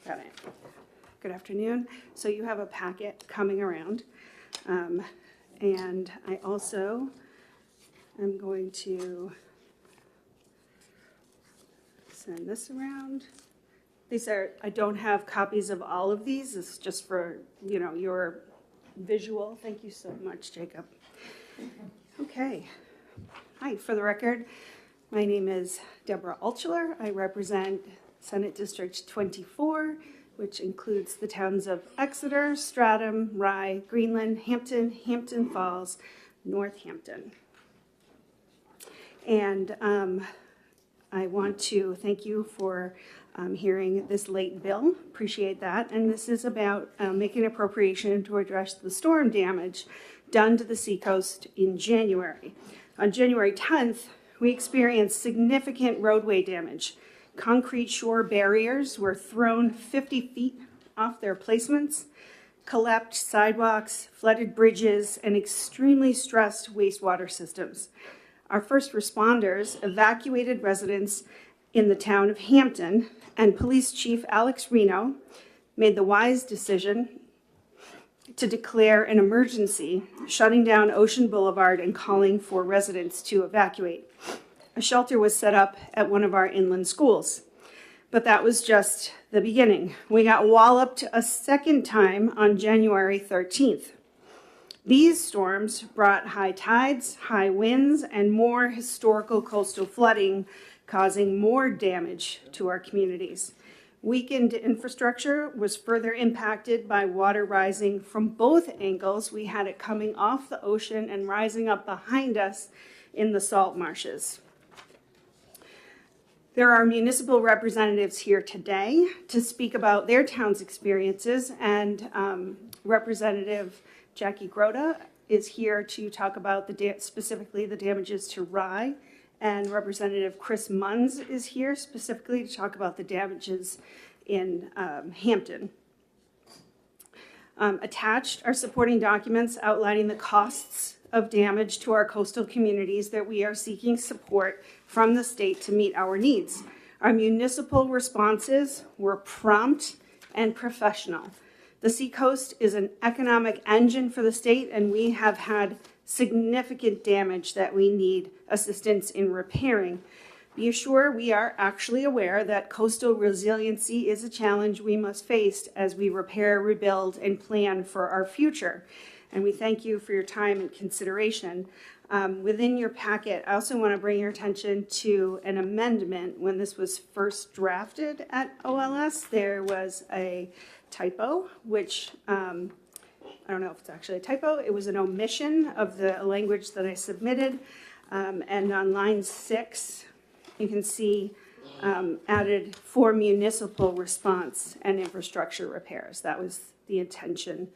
Got it. Good afternoon. So you have a packet coming around. And I also am going to send this around. These are, I don't have copies of all of these. This is just for, your visual. Thank you so much, Jacob. Okay. Hi, for the record, my name is Deborah Altschuler. I represent Senate District 24, which includes the towns of Exeter, Stratham, Rye, Greenland, Hampton, Hampton Falls, Northampton. And I want to thank you for hearing this late bill. Appreciate that. And this is about making appropriation to address the storm damage done to the seacoast in January. On January 10th, we experienced significant roadway damage. Concrete shore barriers were thrown 50 feet off their placements, collapsed sidewalks, flooded bridges, and extremely stressed wastewater systems. Our first responders evacuated residents in the town of Hampton, and Police Chief Alex Reno made the wise decision to declare an emergency, shutting down Ocean Boulevard and calling for residents to evacuate. A shelter was set up at one of our inland schools. But that was just the beginning. We got walloped a second time on January 13th. These storms brought high tides, high winds, and more historical coastal flooding, causing more damage to our communities. Weakened infrastructure was further impacted by water rising from both angles. We had it coming off the ocean and rising up behind us in the salt marshes. There are municipal representatives here today to speak about their town's experiences, and Representative Jackie Grota is here to talk about specifically the damages to Rye, and Representative Chris Munns is here specifically to talk about the damages in Hampton. Attached are supporting documents outlining the costs of damage to our coastal communities that we are seeking support from the state to meet our needs. Our municipal responses were prompt and professional. The Seacoast is an economic engine for the state, and we have had significant damage that we need assistance in repairing. Be assured we are actually aware that coastal resiliency is a challenge we must face as we repair, rebuild, and plan for our future. And we thank you for your time and consideration. Within your packet, I also want to bring your attention to an amendment. When this was first drafted at OLS, there was a typo, which I don't know if it's actually a typo. It was an omission of the language that I submitted. And on line 6, you can see added for municipal response and infrastructure repairs. That was the intention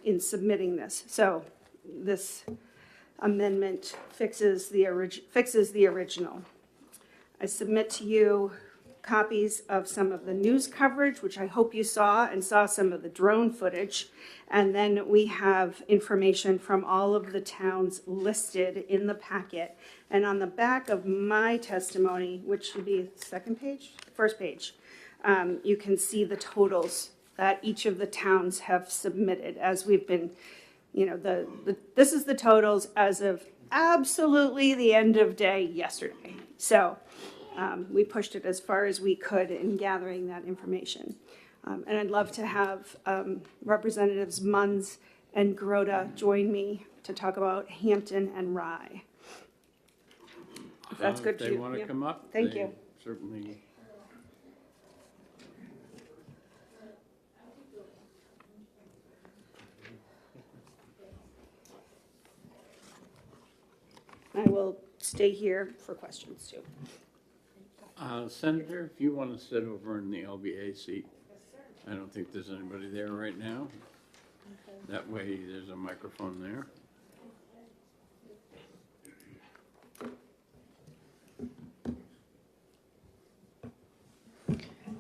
in submitting this. So this amendment fixes the original. I submit to you copies of some of the news coverage, which I hope you saw, and saw some of the drone footage. And then we have information from all of the towns listed in the packet. And on the back of my testimony, which should be first page, you can see the totals that each of the towns have submitted as we've been, this is the totals as of absolutely the end of day yesterday. So we pushed it as far as we could in gathering that information. And I'd love to have Representatives Munns and Grota join me to talk about Hampton and Rye. If that's good If to they you. want to Yeah. come up. Thank they you. Certainly. I will stay here for questions too. Senator, if you want to sit over in the LBA seat. I don't think there's anybody there right now. That way, there's a microphone there.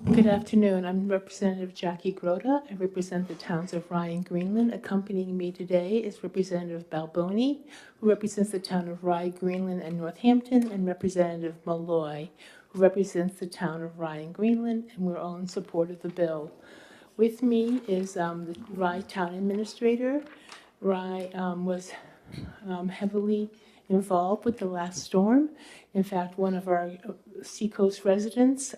Good afternoon. I'm Representative Jackie Grota. I represent the towns of Rye and Greenland. Accompanying me today is Representative Balboni, who represents the town of Rye, Greenland, and Northampton, and Representative Malloy, who represents the town of Rye and Greenland, and we're all in support of the bill. With me is the Rye Town Administrator. Rye was heavily involved with the last storm. In fact, one of our Seacoast residents,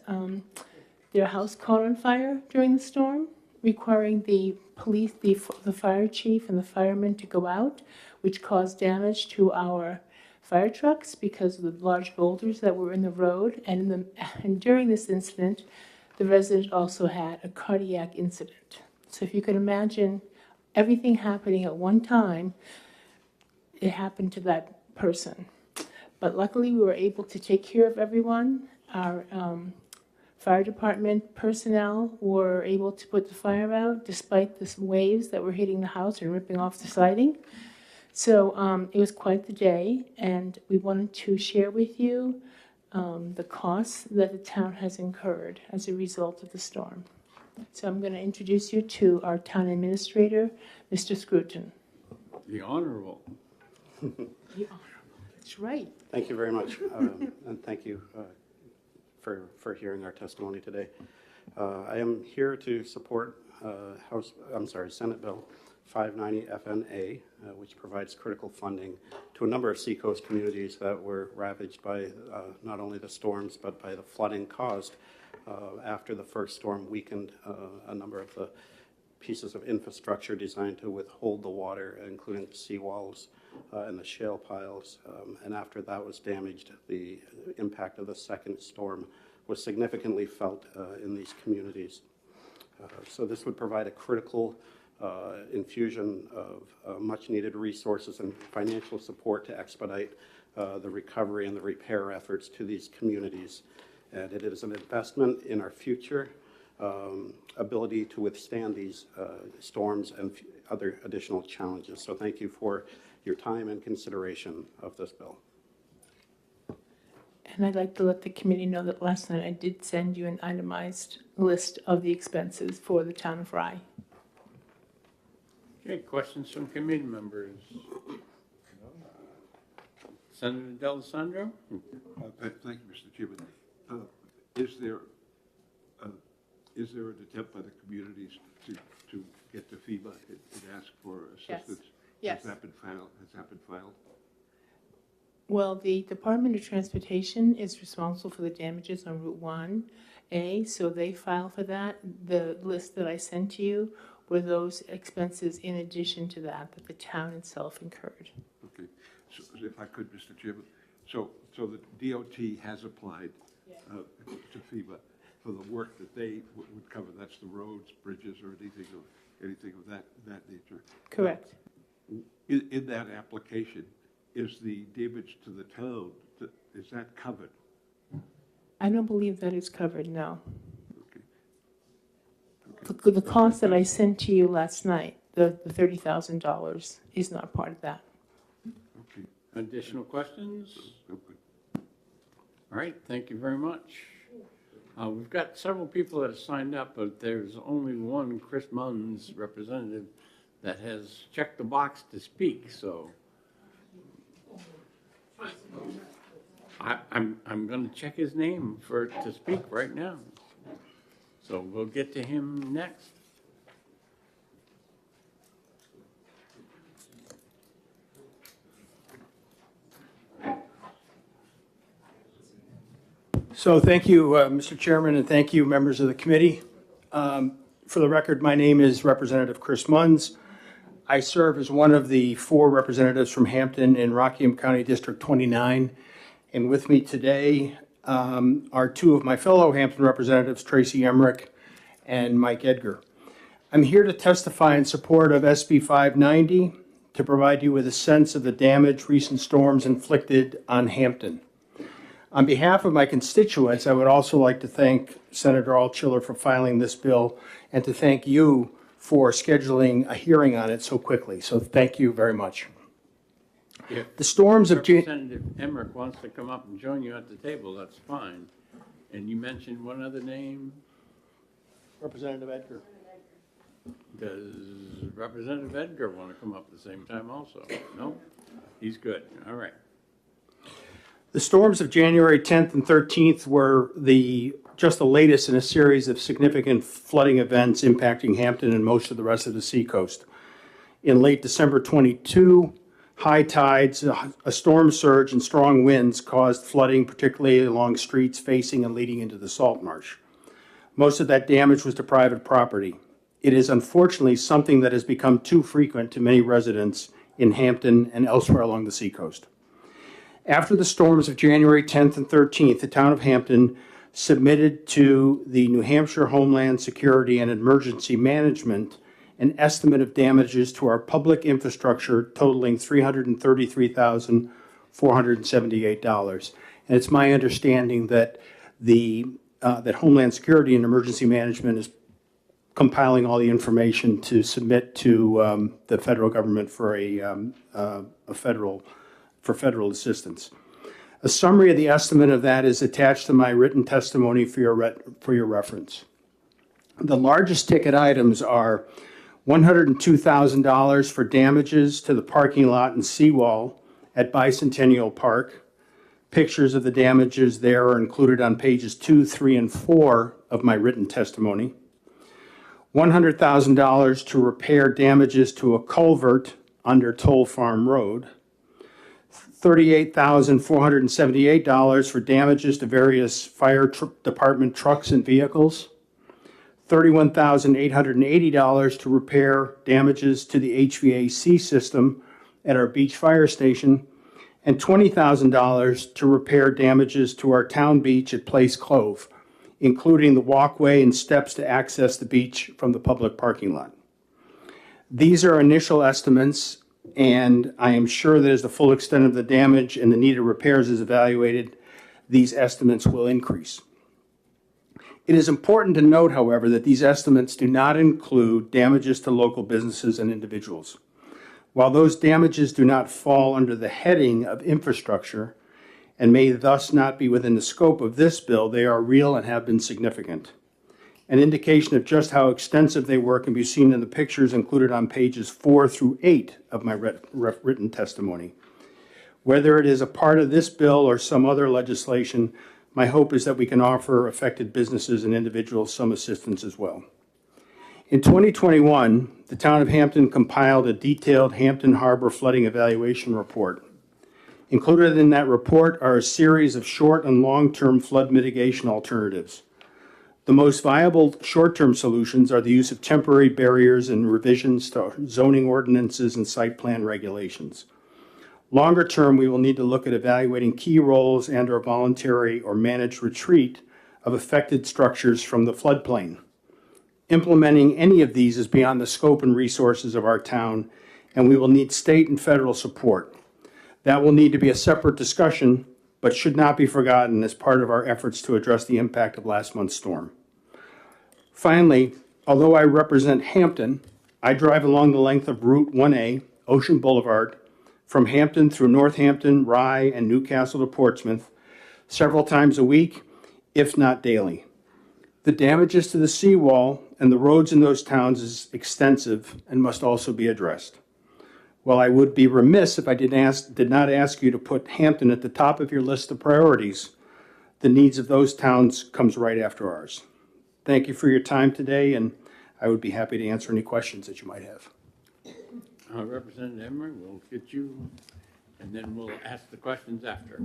their house caught on fire during the storm, requiring the police, the fire chief and the firemen to go out, which caused damage to our fire trucks because of the large boulders that were in the road. And during this incident, the resident also had a cardiac incident. So if you could imagine everything happening at one time, it happened to that person. But luckily, we were able to take care of everyone. Our fire department personnel were able to put the fire out despite the waves that were hitting the house and ripping off the siding. So it was quite the day, and we wanted to share with you the costs that the town has incurred as a result of the storm. So I'm going to introduce you to our town administrator, Mr. Scruton. The Honorable. That's right. Thank you very much, and thank you for hearing our testimony today. I am here to support Senate Bill 590 FNA, which provides critical funding to a number of Seacoast communities that were ravaged by not only the storms but by the flooding caused after the first storm weakened a number of the pieces of infrastructure designed to withhold the water, including seawalls and the shale piles. And after that was damaged, the impact of the second storm was significantly felt in these communities. So this would provide a critical infusion of much-needed resources and financial support to expedite the recovery and the repair efforts to these communities. And it is an investment in our future ability to withstand these storms and other additional challenges. So thank you for your time and consideration of this bill. And I'd like to let the committee know that last night I did send you an itemized list of the expenses for the town of Rye. Okay, questions from committee members? Senator D'Alessandro? Thank you, Mr. Chairman. Is there an attempt by the communities to get to FEMA and ask for assistance? Yes. Has that been filed? Well, the Department of Transportation is responsible for the damages on Route 1A, so they file for that. The list that I sent to you were those expenses in addition to that the town itself incurred. Okay. So, if I could, Mr. Chairman, so the DOT has applied to FEMA for the work that they would cover, that's the roads, bridges, or anything of that nature. Correct. In that application, is the damage to the town, is that covered? I don't believe that is covered, no. Okay. The cost that I sent to you last night, the $30,000, is not part of that. Okay. Additional questions? Okay. All right, thank you very much. We've got several people that have signed up, but there's only one Chris Munns representative that has checked the box to speak, so. I'm gonna check his name to speak right now. So we'll get to him next. So thank you, Mr. Chairman, and thank you, members of the committee. For the record, my name is Representative Chris Munns. I serve as one of the 4 representatives from Hampton in Rockingham County District 29. And with me today are 2 of my fellow Hampton representatives, Tracy Emmerich and Mike Edgar. I'm here to testify in support of SB 590 to provide you with a sense of the damage recent storms inflicted on Hampton. On behalf of my constituents, I would also like to thank Senator Altshuler for filing this bill and to thank you for scheduling a hearing on it so quickly. So thank you very much. If The storms of Representative Emmerich wants to come up and join you at the table, that's fine. And you mentioned one other name. Representative Edgar. Does Representative Edgar want to come up at the same time also? No? He's good. All right. The storms of January 10th and 13th were just the latest in a series of significant flooding events impacting Hampton and most of the rest of the seacoast. In late December 22, high tides, a storm surge, and strong winds caused flooding, particularly along streets facing and leading into the salt marsh. Most of that damage was to private property. It is unfortunately something that has become too frequent to many residents in Hampton and elsewhere along the seacoast. After the storms of January 10th and 13th, the town of Hampton submitted to the New Hampshire Homeland Security and Emergency Management an estimate of damages to our public infrastructure totaling $333,478. And it's my understanding that that Homeland Security and Emergency Management is compiling all the information to submit to the federal government for federal assistance. A summary of the estimate of that is attached to my written testimony for your reference. The largest ticket items are $102,000 for damages to the parking lot and seawall at Bicentennial Park. Pictures of the damages there are included on pages 2, 3, and 4 of my written testimony. $100,000 to repair damages to a culvert under Toll Farm Road. $38,478 for damages to various fire department trucks and vehicles. $31,880 to repair damages to the HVAC system at our beach fire station, and $20,000 to repair damages to our town beach at Place Cove, including the walkway and steps to access the beach from the public parking lot. These are initial estimates, and I am sure that as the full extent of the damage and the needed repairs is evaluated, these estimates will increase. It is important to note, however, that these estimates do not include damages to local businesses and individuals. While those damages do not fall under the heading of infrastructure and may thus not be within the scope of this bill, they are real and have been significant. An indication of just how extensive they were can be seen in the pictures included on pages 4 through 8 of my written testimony. Whether it is a part of this bill or some other legislation, my hope is that we can offer affected businesses and individuals some assistance as well. In 2021, the town of Hampton compiled a detailed Hampton Harbor flooding evaluation report. Included in that report are a series of short and long-term flood mitigation alternatives. The most viable short-term solutions are the use of temporary barriers and revisions to zoning ordinances and site plan regulations. Longer term, we will need to look at evaluating key roles and/or voluntary or managed retreat of affected structures from the floodplain. Implementing any of these is beyond the scope and resources of our town, and we will need state and federal support. That will need to be a separate discussion, but should not be forgotten as part of our efforts to address the impact of last month's storm. Finally, although I represent Hampton, I drive along the length of Route 1A, Ocean Boulevard, from Hampton through Northampton, Rye, and Newcastle to Portsmouth several times a week, if not daily. The damages to the seawall and the roads in those towns is extensive and must also be addressed. While I would be remiss if I did not ask you to put Hampton at the top of your list of priorities, the needs of those towns comes right after ours. Thank you for your time today, and I would be happy to answer any questions that you might have. Representative Emery, we'll get you, and then we'll ask the questions after.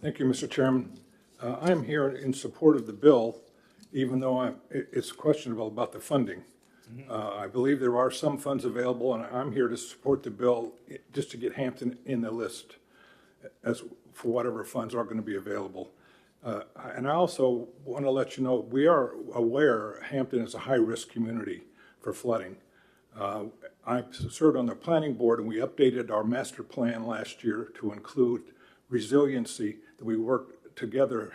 Thank you, Mr. Chairman. I'm here in support of the bill, even though it's questionable about the funding. I believe there are some funds available, and I'm here to support the bill just to get Hampton in the list as for whatever funds are going to be available. And I also want to let you know, we are aware Hampton is a high-risk community for flooding. I served on the planning board, and we updated our master plan last year to include resiliency, that we worked together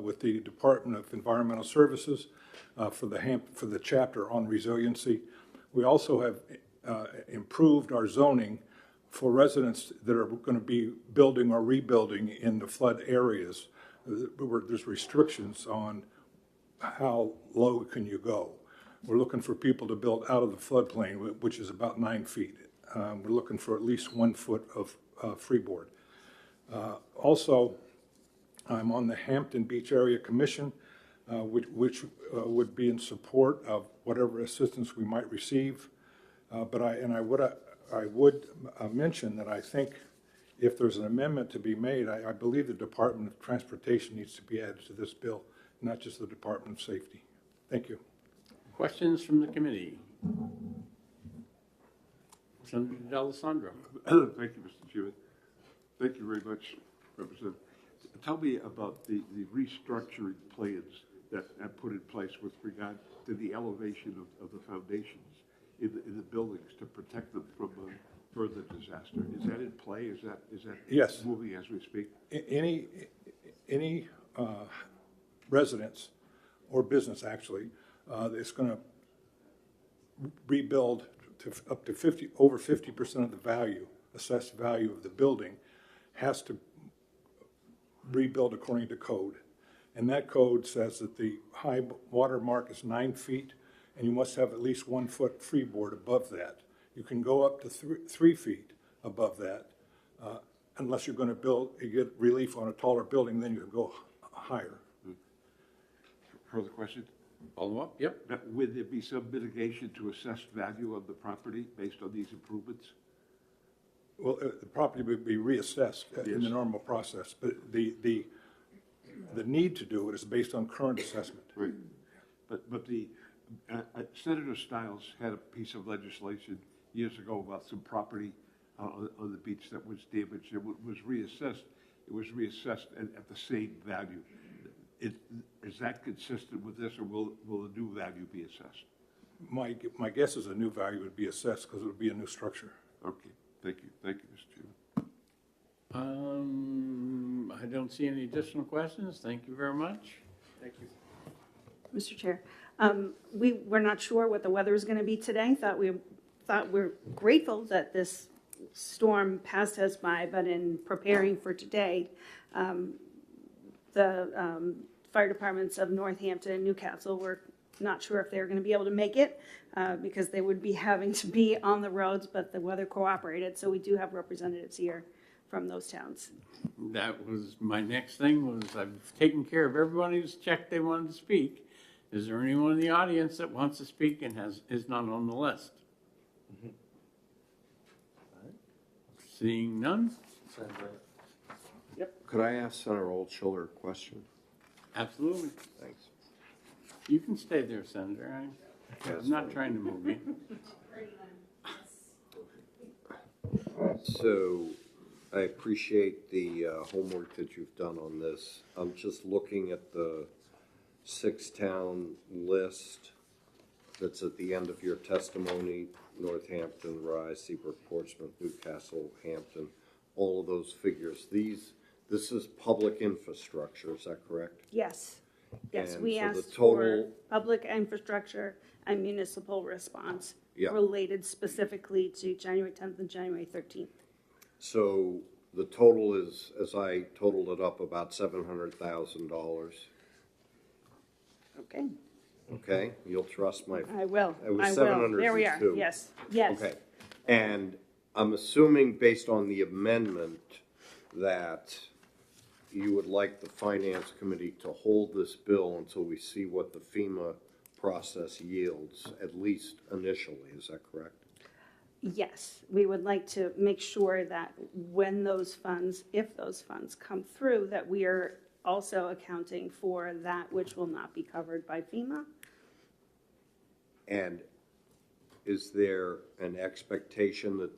with the Department of Environmental Services for the chapter on resiliency. We also have improved our zoning for residents that are going to be building or rebuilding in the flood areas. There's restrictions on how low can you go. We're looking for people to build out of the floodplain, which is about 9 feet. We're looking for at least 1 foot of freeboard. Also, I'm on the Hampton Beach Area Commission, which would be in support of whatever assistance we might receive. But I would mention that I think if there's an amendment to be made, I believe the Department of Transportation needs to be added to this bill, not just the Department of Safety. Thank you. Questions from the committee? Senator D'Alessandro. Thank you, Mr. Chairman. Thank you very much, Representative. Tell me about the restructuring plans that are put in place with regard to the elevation of the foundations in the buildings to protect them from further disaster. Is that in play? Is that Yes. moving as we speak? Any residents or business actually that's going to rebuild to up to over 50% of the value, assessed value of the building, has to rebuild according to code. And that code says that the high water mark is 9 feet, and you must have at least 1 foot freeboard above that. You can go up to 3 feet above that, unless you're going to you get relief on a taller building, then you can go higher. Further question? Follow up? Yep. Now, would there be some mitigation to assessed value of the property based on these improvements? Well, the property would be reassessed in the normal process, but the need to do it is based on current assessment. Right. But Senator Stiles had a piece of legislation years ago about some property on the beach that was damaged. It was reassessed. It was reassessed at the same value. Is that consistent with this, or will a new value be assessed? My guess is a new value would be assessed because it would be a new structure. Okay, thank you, Mr. Chairman. I don't see any additional questions. Thank you very much. Thank you. Mr. Chair, we're not sure what the weather is going to be today. We're grateful that this storm passed us by, but in preparing for today, the fire departments of Northampton and Newcastle were not sure if they were going to be able to make it because they would be having to be on the roads, but the weather cooperated. So we do have representatives here from those towns. That was my next thing. Was I've taken care of everyone who's checked they wanted to speak. Is there anyone in the audience that wants to speak and is not on the list? Mm-hmm. Seeing none? Yep. Could I ask Senator Oldschiller a question? Absolutely. Thanks. You can stay there, Senator. I'm not trying to move you. So I appreciate the homework that you've done on this. I'm just looking at the 6-town list that's at the end of your testimony: Northampton, Rye, Seabrook, Portsmouth, Newcastle, Hampton, all of those figures. This is public infrastructure, is that correct? Yes. Yes, And we so the asked for total- public infrastructure and municipal response Yeah. related specifically to January 10th and January 13th. So the total is, as I totaled it up, about $700,000. Okay, Okay, you'll trust my. I will. It was I will. 702. There we are. Yes, yes. Okay, and I'm assuming based on the amendment that you would like the finance committee to hold this bill until we see what the FEMA process yields, at least initially, is that correct? Yes, we would like to make sure that when those funds, if those funds come through, that we are also accounting for that which will not be covered by FEMA. And is there an expectation that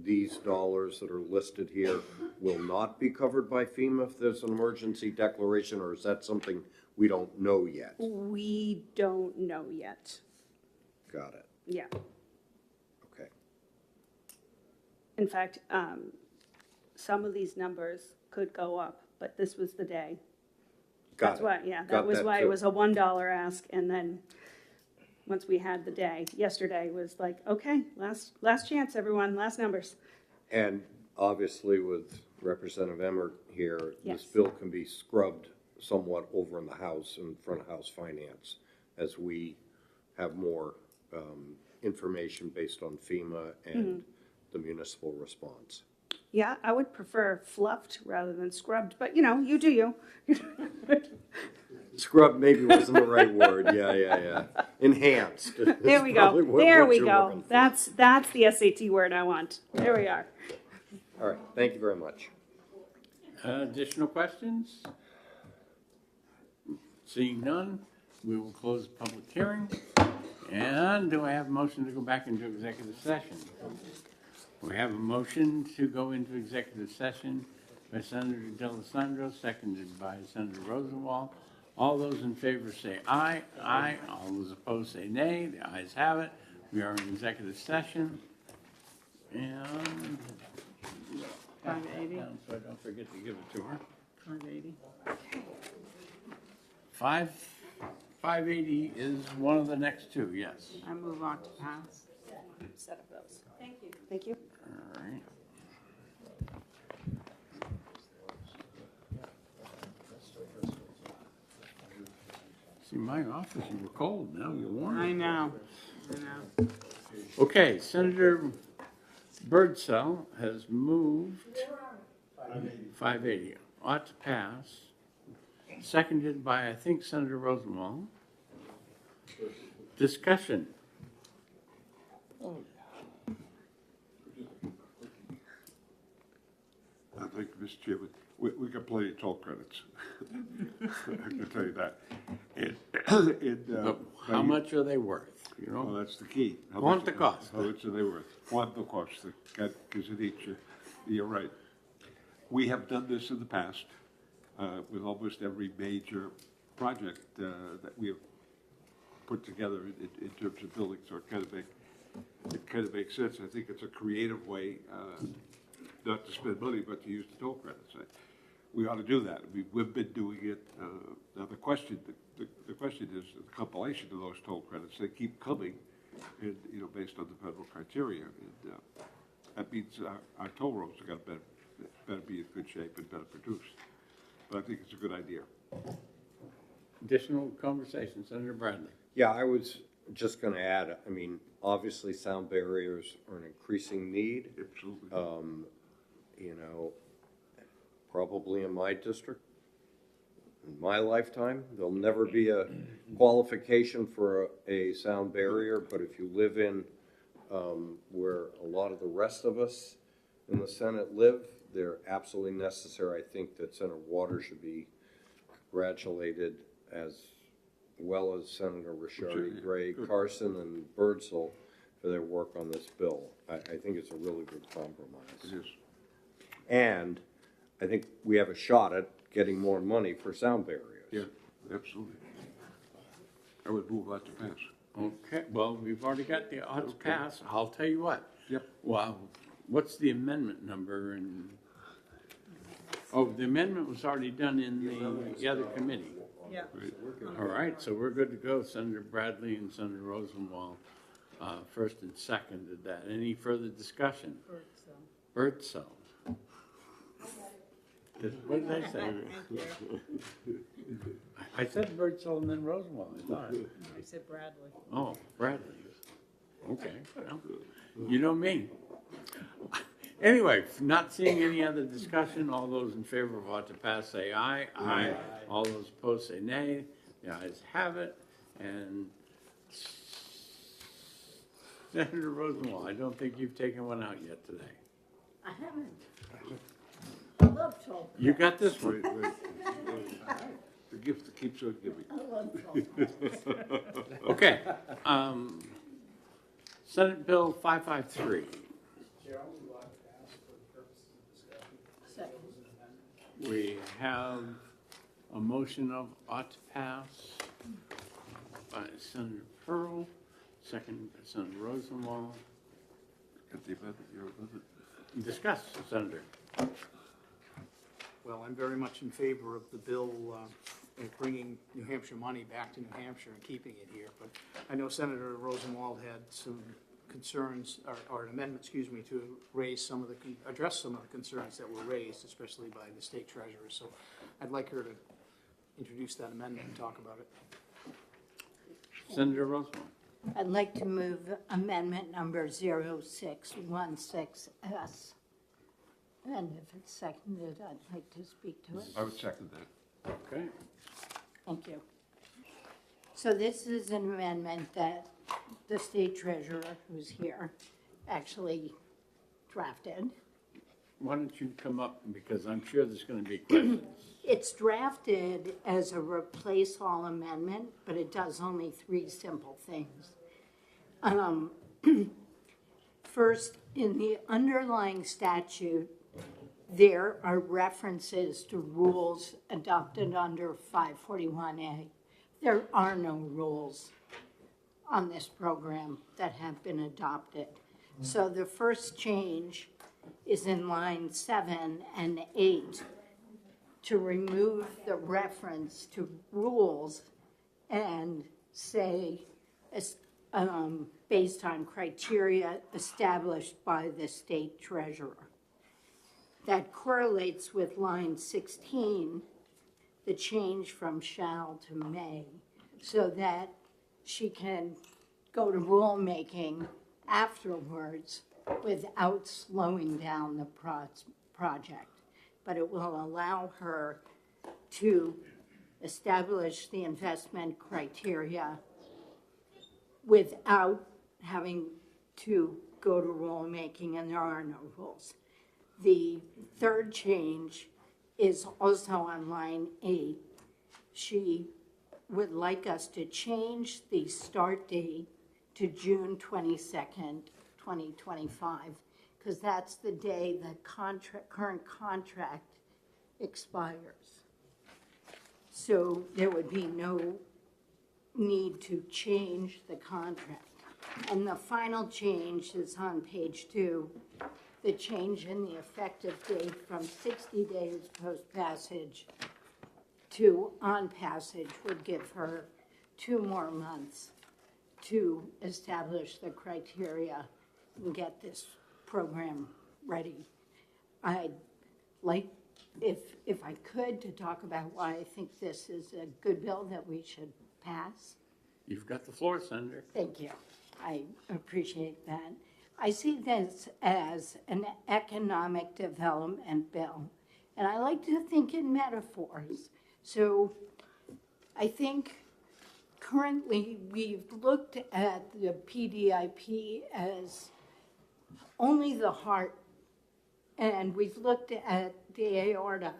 these dollars that are listed here will not be covered by FEMA if there's an emergency declaration, or is that something we don't know yet? We don't know yet. Got it, Yeah. okay. In fact, some of these numbers could go up, but this was the day. Got That's it. why, yeah, Got that was why it too. was a $1 ask, and then, once we had the day, yesterday was like, okay, last chance, everyone, last numbers. And obviously with Representative Emmert here, Yes. this bill can be scrubbed somewhat over in the House, in front of House Finance, as we have more information based on FEMA and the municipal response. Yeah, I would prefer fluffed rather than scrubbed, but you know, you do you. Scrub maybe wasn't the right word, yeah. Enhanced. There we is go, probably what there we you're go. looking for. That's the SAT word I want. There we are. All right, thank you very much. Additional questions? Seeing none, we will close the public hearing. And do I have a motion to go back into executive session? We have a motion to go into executive session by Senator D'Alessandro, seconded by Senator Rosenwald. All those in favor say aye. Aye. All those opposed say nay. The ayes have it. We are in executive session. And 580. down so I don't forget to give it to her. 580. 580 is one of the next two, yes. I move on to pass. Set of those. Thank you. Thank you. All right. See, my office, you were cold, now you're warm. I know. Okay, Senator Birdsell has moved 580, ought to pass, seconded by, I think, Senator Rosenwald. Discussion. I think, Mr. Chairman, we got plenty of toll credits. I can tell you that. But how much are they worth, you Well, know? that's the key. How Quanto much- costa? How much are they worth? Quanto costa, because it each, you're right. We have done this in the past with almost every major project that we have put together in terms of building, so it kind of makes sense. I think it's a creative way, not to spend money, but to use the toll credits. We ought to do that. We've been doing it. Now, the question is the compilation of those toll credits. They keep coming, and, you know, based on the federal criteria. And that means our toll roads are going to better be in good shape and better produced. But I think it's a good idea. Additional conversation, Senator Bradley. Yeah, I was just gonna add, I mean, obviously sound barriers are an increasing need. Absolutely. You know, probably in my district, in my lifetime, there'll never be a qualification for a sound barrier, but if you live in where a lot of the rest of us in the Senate live, they're absolutely necessary. I think that Senator Waters should be congratulated, as well as Senator Ricciardi, Gray, Carson, and Birdsell, for their work on this bill. I think it's a really good compromise. It is. And I think we have a shot at getting more money for sound barriers. Yeah, absolutely. I would move that to pass. Okay, well, we've already got the odds pass. I'll tell you what. Yep. Well, what's the amendment number and, oh, the amendment was already done in the other committee. Yeah. All right, so we're good to go. Senator Bradley and Senator Rosenwald, first and second did that. Any further discussion? Birdsell. What did I say? I said Birdsell and then Rosenwald, I thought. I said Bradley. Oh, Bradley. Okay, well, you know me. Anyway, not seeing any other discussion, all those in favor of ought to pass say aye. Aye. All those opposed say nay. The ayes have it. And Senator Rosenwald, I don't think you've taken one out yet today. I haven't. I love Tulsa. You got this one. Wait. The gift that keeps on giving. I love Tulsa. Okay. Senate Bill 553. Second. We have a motion of ought to pass by Senator Pearl, second by Senator Rosenwald. Get the amendment, your amendment. Discuss, Senator. Well, I'm very much in favor of the bill of bringing New Hampshire money back to New Hampshire and keeping it here. But I know Senator Rosenwald had some concerns, or an amendment, excuse me, to raise some of the, address some of the concerns that were raised, especially by the state treasurer. So I'd like her to introduce that amendment and talk about it. Senator Rosenwald. I'd like to move amendment number 0616S. And if it's seconded, I'd like to speak to it. I would second that. Okay. Thank you. So this is an amendment that the state treasurer, who's here, actually drafted. Why don't you come up, because I'm sure there's going to be questions. It's drafted as a replace all amendment, but it does only three simple things. First, in the underlying statute, there are references to rules adopted under 541A. There are no rules on this program that have been adopted. So the first change is in line 7 and 8 to remove the reference to rules and say, based on criteria established by the state treasurer. That correlates with line 16, the change from shall to may, so that she can go to rulemaking afterwards without slowing down the project. But it will allow her to establish the investment criteria without having to go to rulemaking, and there are no rules. The third change is also on line 8. She would like us to change the start date to June 22nd, 2025, because that's the day the current contract expires. So there would be no need to change the contract. And the final change is on page 2. The change in the effective date from 60 days post-passage to on passage would give her 2 more months to establish the criteria and get this program ready. I'd like, if I could, to talk about why I think this is a good bill that we should pass. You've got the floor, Senator. Thank you. I appreciate that. I see this as an economic development bill, and I like to think in metaphors. So I think currently we've looked at the PDIP as only the heart, and we've looked at the aorta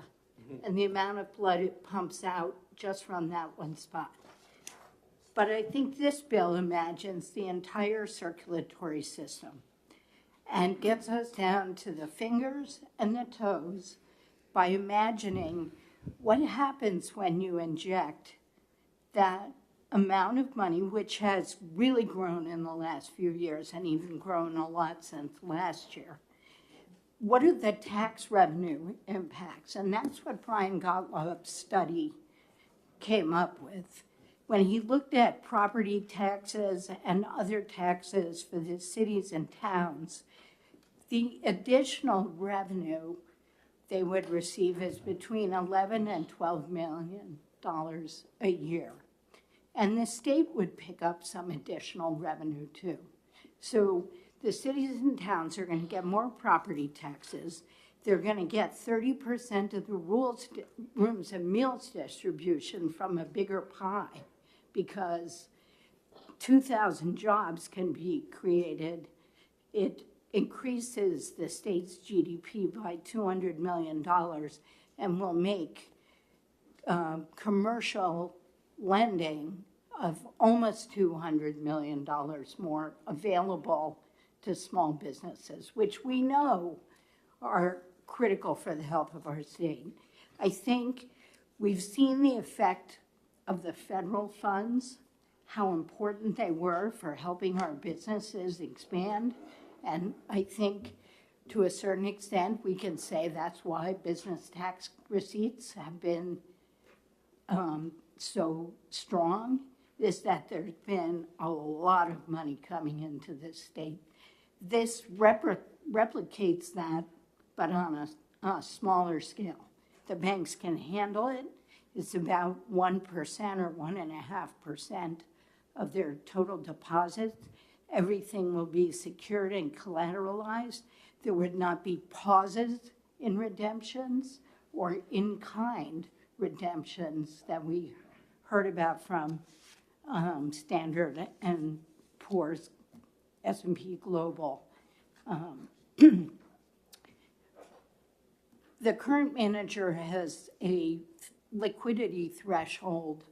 and the amount of blood it pumps out just from that one spot. But I think this bill imagines the entire circulatory system and gets us down to the fingers and the toes by imagining what happens when you inject that amount of money, which has really grown in the last few years and even grown a lot since last year. What are the tax revenue impacts? And that's what Brian Gottlob's study came up with. When he looked at property taxes and other taxes for the cities and towns, the additional revenue they would receive is between $11 and $12 million a year. And the state would pick up some additional revenue too. So the cities and towns are going to get more property taxes. They're going to get 30% of the rooms and meals distribution from a bigger pie, because 2,000 jobs can be created. It increases the state's GDP by $200 million and will make commercial lending of almost $200 million more available to small businesses, which we know are critical for the health of our state. I think we've seen the effect of the federal funds, how important they were for helping our businesses expand. And I think to a certain extent, we can say that's why business tax receipts have been so strong, is that there's been a lot of money coming into this state. This replicates that, but on a smaller scale. The banks can handle it. It's about 1% or 1.5% of their total deposits. Everything will be secured and collateralized. There would not be pauses in redemptions or in-kind redemptions that we heard about from Standard and Poor's, S&P Global. The current manager has a liquidity threshold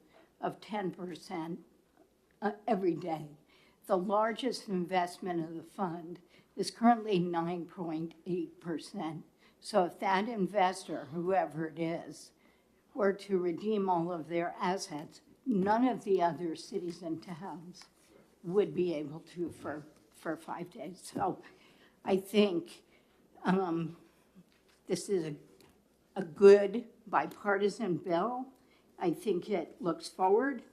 of 10% every day. The largest investment of the fund is currently 9.8%. So if that investor, whoever it is, were to redeem all of their assets, none of the other cities and towns would be able to for 5 days. So I think this is a good bipartisan bill. I think it looks forward.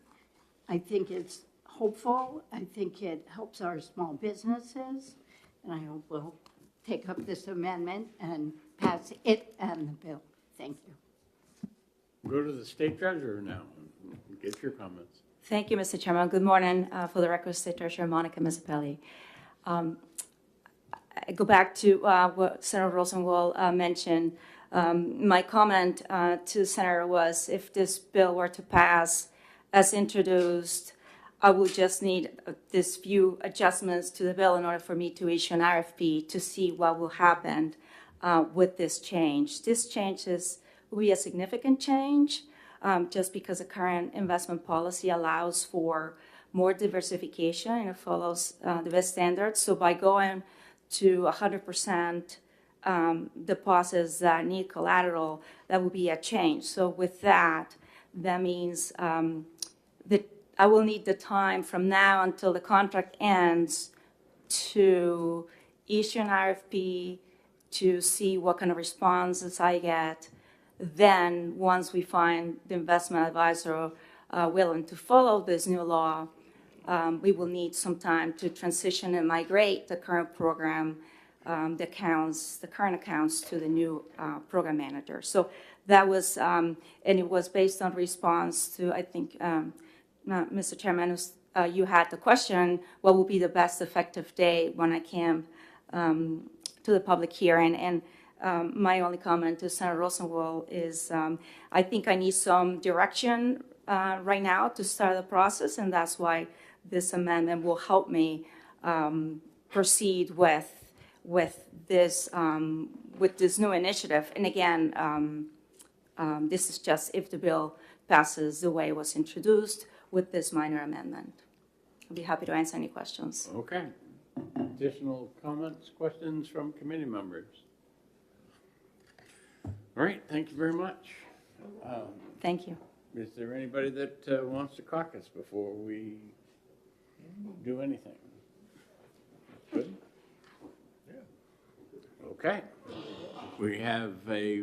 I think it's hopeful. I think it helps our small businesses. And I hope we'll take up this amendment and pass it and the bill. Thank you. Go to the state treasurer now and get your comments. Thank you, Mr. Chairman. Good morning. For the record, State Treasurer Monica Mazzapelli. I go back to what Senator Rosenwald mentioned. My comment to Senator was, if this bill were to pass as introduced, I would just need this few adjustments to the bill in order for me to issue an RFP to see what will happen with this change. This change will be a significant change just because the current investment policy allows for more diversification and it follows the best standards. So by going to 100% deposits that need collateral, that will be a change. So with that, that means that I will need the time from now until the contract ends to issue an RFP to see what kind of responses I get. Then once we find the investment advisor willing to follow this new law, we will need some time to transition and migrate the current program, the current accounts to the new program manager. So that was, and it was based on response to, I think, Mr. Chairman, you had the question, what will be the best effective date when I came to the public hearing? And my only comment to Senator Rosenwald is I think I need some direction right now to start the process, and that's why this amendment will help me proceed with this new initiative. And again, this is just if the bill passes the way it was introduced. with this minor amendment. I'll be happy to answer any questions. Okay. Additional comments, questions from committee members? All right, thank you very much. Thank you. Is there anybody that wants to caucus before we do anything? Good? Okay. We have a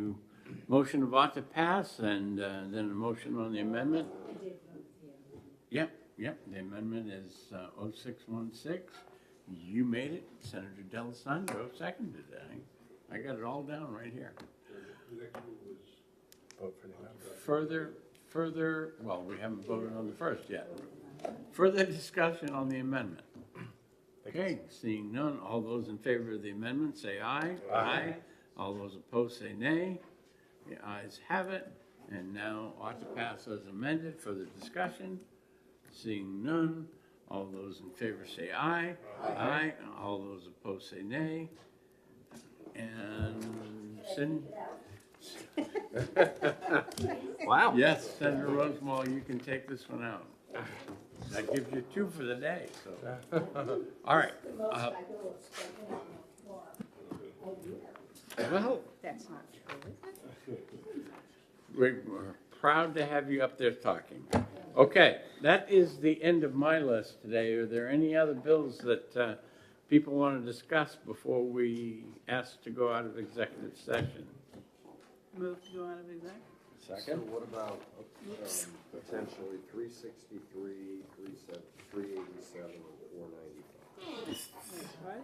motion of ought to pass and then a motion on the amendment. Yep, the amendment is 0616. You made it. Senator D'Alessandro seconded it. I got it all down right here. Further, well, we haven't voted on the first yet. Further discussion on the amendment. Okay, seeing none, all those in favor of the amendment say aye. Aye. All those opposed say nay. The ayes have it, and now ought to pass as amended. Further discussion. Seeing none, all those in favor say aye. Aye. All those opposed say nay. And Cindy? Wow. Yes, Senator Rosenwald, you can take this one out. That gives you 2 for the day, so. All right. Well, That's not true, is it? we're proud to have you up there talking. Okay, that is the end of my list today. Are there any other bills that people want to discuss before we ask to go out of executive session? Move to go out of exec? Second? what about potentially 363, 387, and 495? What?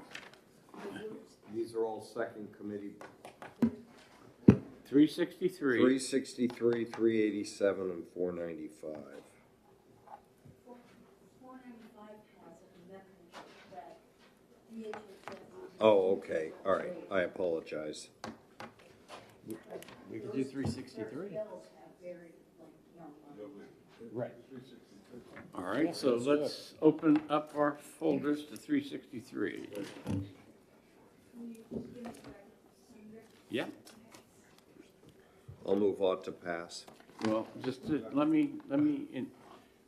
These are all second committee. 363. 363, 387, and 495. Oh, okay, all right, I apologize. We could do 363. Right. All right, so let's open up our folders to 363. Yeah, I'll move on to pass. well, just to, let me,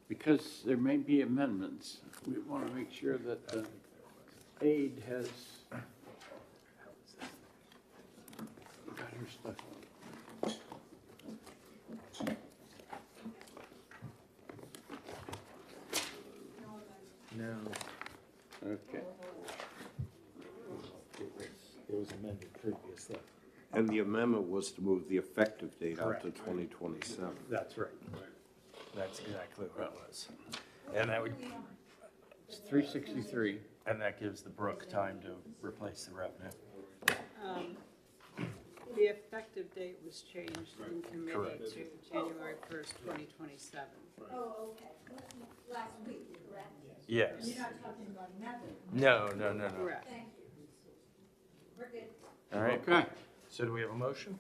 because there may be amendments, we want to make sure that the aide has got her stuff. No, Okay. it was amended previously. And the amendment was to move the effective date out to Correct. 2027. That's right. That's exactly what it was. And that would, It's 363. and that gives the Brook time to replace the revenue. The effective date was changed in committee Correct. to January 1st, 2027. Oh, okay. Last week, correct? Yes. You're not talking about method. No. Correct. Thank you. We're good. All right. Okay. So do we have a motion?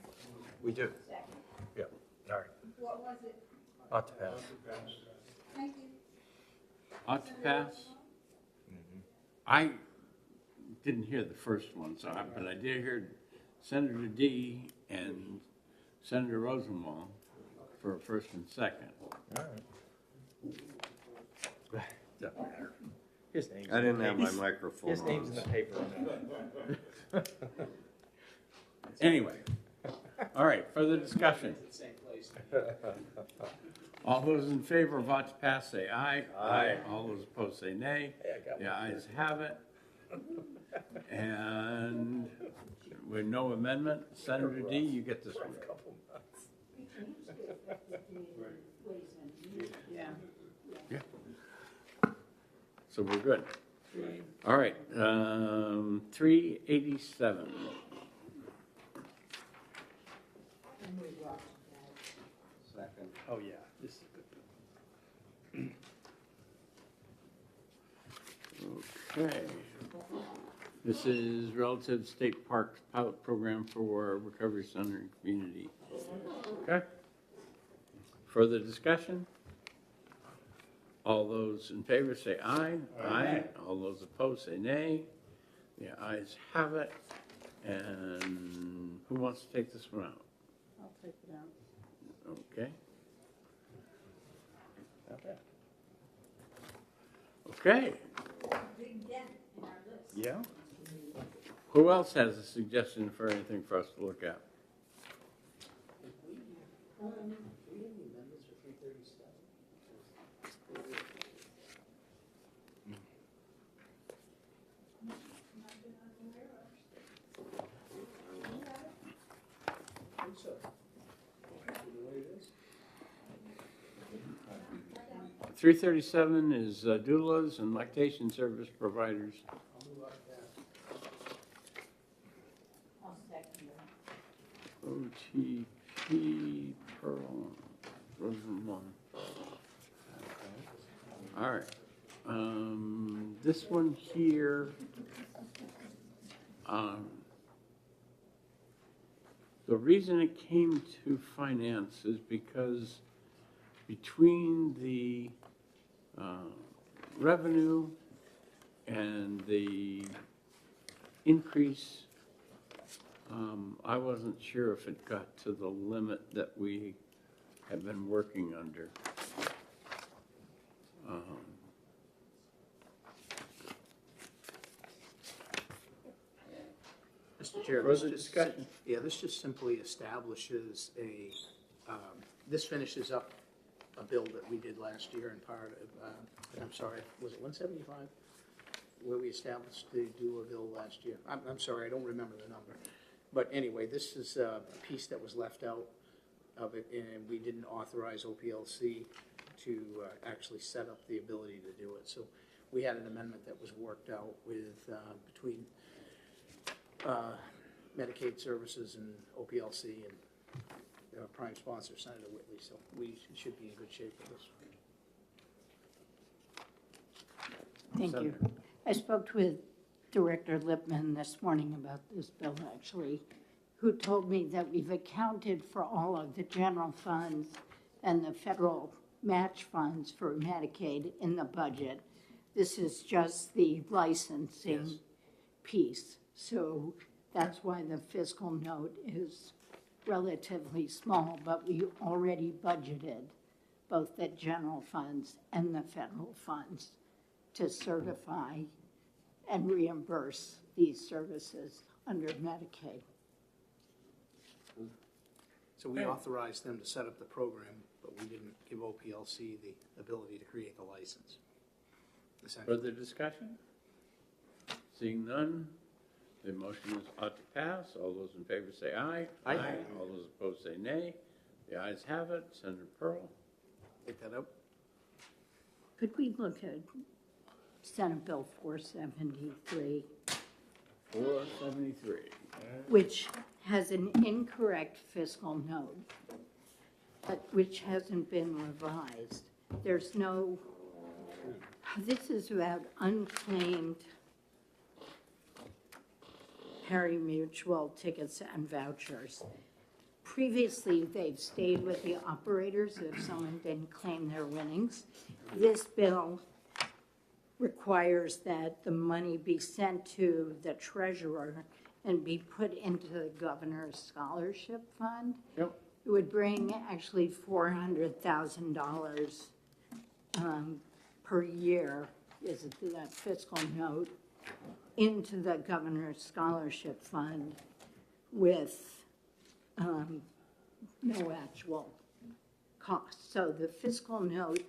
We do. Second. Yep. All right. What was it? Ought to pass. Thank you. Ought to pass. I didn't hear the first one, but I did hear Senator D and Senator Rosenwald for a first and second. All right. Doesn't matter. His name's I didn't in have the my paper. microphone His name's in on. the paper. Anyway, all right, further discussion. All those in favor of ought to pass say aye. Aye. All those opposed say nay. Hey, I got The ayes have it. And with no amendment, Senator D, you get this one. Yeah. Yeah. So we're good. All right, 387. Second. Oh, yeah, this is a good. Okay. This is relative state parks pilot program for recovery center and community. Okay. Further discussion? All those in favor say aye. Aye. All those opposed say nay. The ayes have it. And who wants to take this one out? I'll take it out. Okay. Okay. Okay, Big dent in our list. Yeah. who else has a suggestion for anything for us to look at? Three 337 is doulas and lactation service providers. OTP Pearl, Rosenblum. All right. This one here, the reason it came to finance is because between the revenue and the increase, I wasn't sure if it got to the limit that we have been working under. Mr. Chair, Further discussion? Yeah, this just simply establishes this finishes up a bill that we did last year and part of, I'm sorry, was it 175? Where we established to do a bill last year. I'm sorry, I don't remember the number. But anyway, this is a piece that was left out of it, and we didn't authorize OPLC to actually set up the ability to do it. So we had an amendment that was worked out with, between Medicaid Services and OPLC and prime sponsor, Senator Whitley. So we should be in good shape for this. Thank you. I spoke with Director Lippman this morning about this bill, actually, who told me that we've accounted for all of the general funds and the federal match funds for Medicaid in the budget. This is just the licensing piece. So that's why the fiscal note is relatively small, but we already budgeted both the general funds and the federal funds to certify and reimburse these services under Medicaid. So we authorized them to set up the program, but we didn't give OPLC the ability to create the license. essentially. Further discussion? Seeing none, the motion is ought to pass. All those in favor say aye. Aye. All those opposed say nay. The ayes have it. Senator Pearl. Take that up. Could we look at Senate Bill 473, 473. which has an incorrect fiscal note, but which hasn't been revised? There's no, this is about unclaimed pari-mutuel tickets and vouchers. Previously, they've stayed with the operators if someone didn't claim their winnings. This bill requires that the money be sent to the treasurer and be put into the governor's scholarship fund. Yep. It would bring actually $400,000 per year, is the fiscal note, into the governor's scholarship fund with no actual cost. So the fiscal note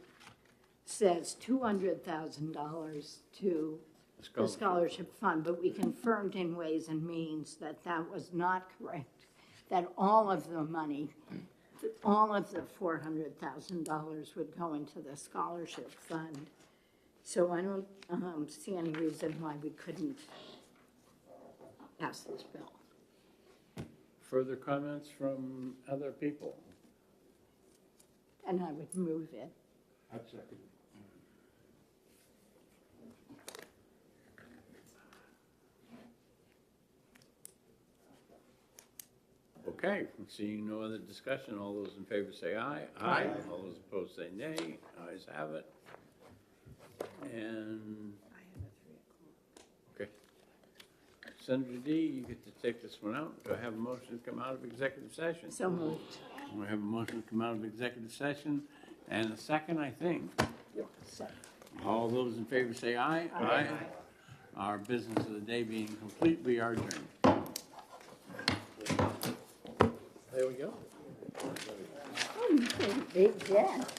says $200,000 to the scholarship fund, but we confirmed in Ways and Means that that was not correct, that all of the money, all of the $400,000 would go into the scholarship fund. So I don't see any reason why we couldn't pass this bill. Further comments from other people? And I would move it. I'd second it. Okay, seeing no other discussion, all those in favor say aye. Aye. All those opposed say nay. Ayes have it. And, okay. Senator D, you get to take this one out. Do I have a motion to come out of executive session? So moved. We have a motion to come out of executive session and a second, I think. All those in favor say aye. Aye. Our business of the day being complete, we are adjourned. There we go. Oh, you did a big debt.